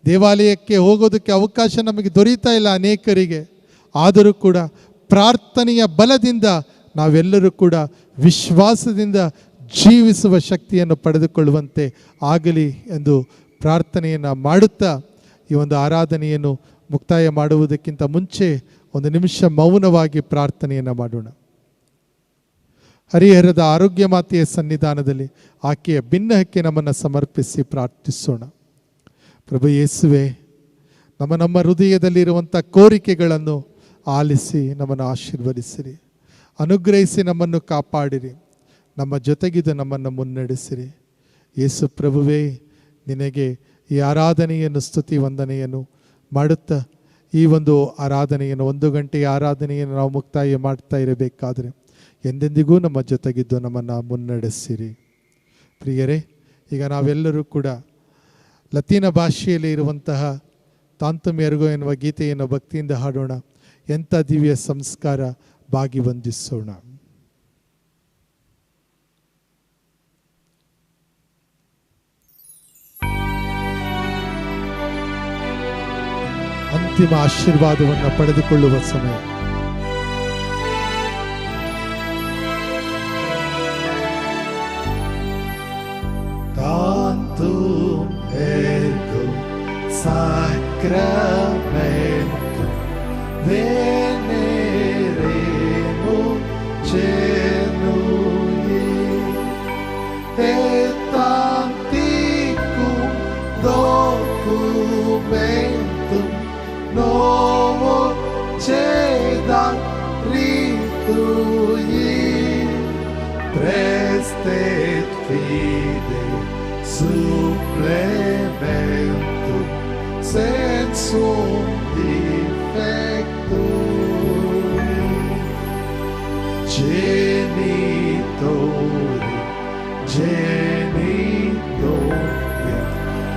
ದೇವಾಲಯಕ್ಕೆ ಹೋಗೋದಕ್ಕೆ ಅವಕಾಶ ನಮಗೆ ದೊರೀತಾ ಇಲ್ಲ ಅನೇಕರಿಗೆ. ಆದರೂ ಕೂಡ ಪ್ರಾರ್ಥನೆಯ ಬಲದಿಂದ ನಾವೆಲ್ಲರೂ ಕೂಡ ವಿಶ್ವಾಸದಿಂದ ಜೀವಿಸುವ ಶಕ್ತಿಯನ್ನು ಪಡೆದುಕೊಳ್ಳುವಂತೆ ಆಗಲಿ ಎಂದು ಪ್ರಾರ್ಥನೆಯನ್ನು ಮಾಡುತ್ತಾ ಈ ಒಂದು ಆರಾಧನೆಯನ್ನು ಮುಕ್ತಾಯ ಮಾಡುವುದಕ್ಕಿಂತ ಮುಂಚೆ ಒಂದು ನಿಮಿಷ ಮೌನವಾಗಿ ಪ್ರಾರ್ಥನೆಯನ್ನು ಮಾಡೋಣ. ಹರಿಹರದ ಆರೋಗ್ಯ ಮಾತೆಯ ಸನ್ನಿಧಾನದಲ್ಲಿ ಆಕೆಯ ಭಿನ್ನಹಕ್ಕೆ ನಮ್ಮನ್ನು ಸಮರ್ಪಿಸಿ ಪ್ರಾರ್ಥಿಸೋಣ. ಪ್ರಭು ಯೇಸುವೆ, ನಮ್ಮ ಹೃದಯದಲ್ಲಿರುವಂಥ ಕೋರಿಕೆಗಳನ್ನು ಆಲಿಸಿ ನಮ್ಮನ್ನು ಆಶೀರ್ವದಿಸಿರಿ, ಅನುಗ್ರಹಿಸಿ ನಮ್ಮನ್ನು ಕಾಪಾಡಿರಿ, ನಮ್ಮ ಜೊತೆಗಿದ್ದು ನಮ್ಮನ್ನು ಮುನ್ನಡೆಸಿರಿ. ಯೇಸು ಪ್ರಭುವೇ, ನಿನಗೆ ಈ ಆರಾಧನೆಯನ್ನು ಸ್ತುತಿ ವಂದನೆಯನ್ನು ಮಾಡುತ್ತಾ ಈ ಒಂದು ಆರಾಧನೆಯನ್ನು 1 ಗಂಟೆಯ ಆರಾಧನೆಯನ್ನು ನಾವು ಮುಕ್ತಾಯ ಮಾಡ್ತಾ ಇರಬೇಕಾದರೆ ಎಂದೆಂದಿಗೂ ನಮ್ಮ ಜೊತೆಗಿದ್ದು ನಮ್ಮನ್ನು ಮುನ್ನಡೆಸಿರಿ. ಪ್ರಿಯರೇ, ಈಗ ನಾವೆಲ್ಲರೂ ಕೂಡ ಲತೀನ ಭಾಷೆಯಲ್ಲಿ ಇರುವಂತಹ ತಾಂತುಮ್ ಎರ್ಗೋ ಎನ್ನುವ ಗೀತೆಯನ್ನು ಭಕ್ತಿಯಿಂದ ಹಾಡೋಣ. ಎಂಥ ದಿವ್ಯ ಸಂಸ್ಕಾರ, ಬಾಗಿ ವಂದಿಸೋಣ. ಅಂತಿಮ ಆಶೀರ್ವಾದವನ್ನು ಪಡೆದುಕೊಳ್ಳುವ ಸಮಯ.
Tantum ergo sacramentum veneremum genui et antiquum documentum novo cedat ritui prestet fide supplementum sensum defectui genitore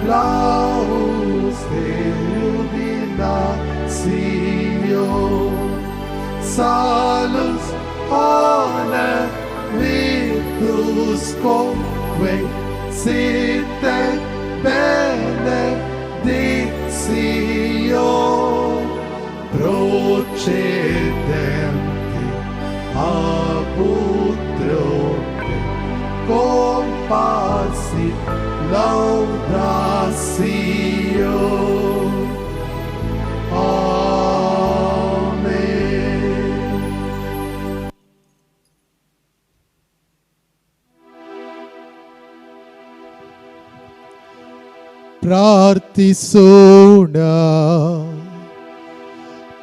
laus jubilatio salus honor virtus conque sit et benedictio procedenti ab utroque compassit laudatio. Amen.
ಪ್ರಾರ್ಥಿಸೋಣ.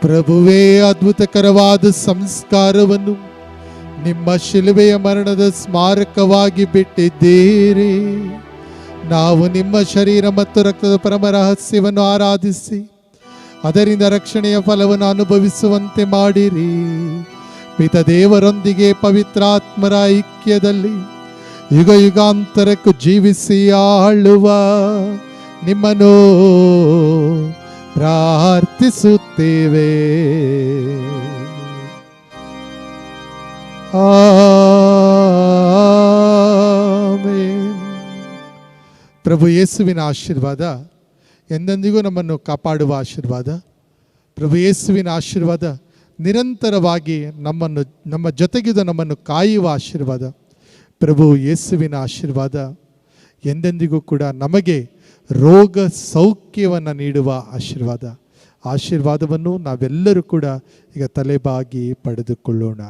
ಪ್ರಭುವೇ, ಅದ್ಭುತಕರವಾದ ಸಂಸ್ಕಾರವನ್ನು ನಿಮ್ಮ ಶಿಲುಬೆಯ ಮರಣದ ಸ್ಮಾರಕವಾಗಿ ಬಿಟ್ಟಿದ್ದೀರಿ. ನಾವು ನಿಮ್ಮ ಶರೀರ ಮತ್ತು ರಕ್ತದ ಪರಮ ರಹಸ್ಯವನ್ನು ಆರಾಧಿಸಿ ಅದರಿಂದ ರಕ್ಷಣೆಯ ಫಲವನ್ನು ಅನುಭವಿಸುವಂತೆ ಮಾಡಿರಿ. ಪಿತ ದೇವರೊಂದಿಗೆ ಪವಿತ್ರಾತ್ಮರ ಐಕ್ಯದಲ್ಲಿ ಯುಗ ಯುಗಾಂತರಕ್ಕೂ ಜೀವಿಸಿ ಆಳುವ ನಿಮ್ಮನ್ನು ಪ್ರಾರ್ಥಿಸುತ್ತೇವೆ. ಆಮೆನ್. ಪ್ರಭು ಯೇಸುವಿನ ಆಶೀರ್ವಾದ ಎಂದೆಂದಿಗೂ ನಮ್ಮನ್ನು ಕಾಪಾಡುವ ಆಶೀರ್ವಾದ. ಪ್ರಭು ಯೇಸುವಿನ ಆಶೀರ್ವಾದ ನಿರಂತರವಾಗಿ ನಮ್ಮ ಜೊತೆಗಿದ್ದು ನಮ್ಮನ್ನು ಕಾಯುವ ಆಶೀರ್ವಾದ. ಪ್ರಭು ಯೇಸುವಿನ ಆಶೀರ್ವಾದ ಎಂದೆಂದಿಗೂ ಕೂಡ ನಮಗೆ ರೋಗ ಸೌಖ್ಯವನ್ನು ನೀಡುವ ಆಶೀರ್ವಾದ. ಆಶೀರ್ವಾದವನ್ನು ನಾವೆಲ್ಲರೂ ಕೂಡ ಈಗ ತಲೆಬಾಗಿ ಪಡೆದುಕೊಳ್ಳೋಣ.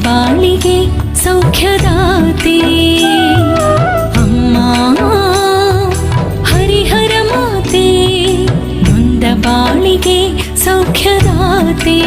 ಬಾಳಿಗೆ ಸೌಖ್ಯದಾತೆ ಅಮ್ಮ ಹರಿಹರ ಮಾತೆ ನೊಂದ ಬಾಳಿಗೆ ಸೌಖ್ಯದಾತೆ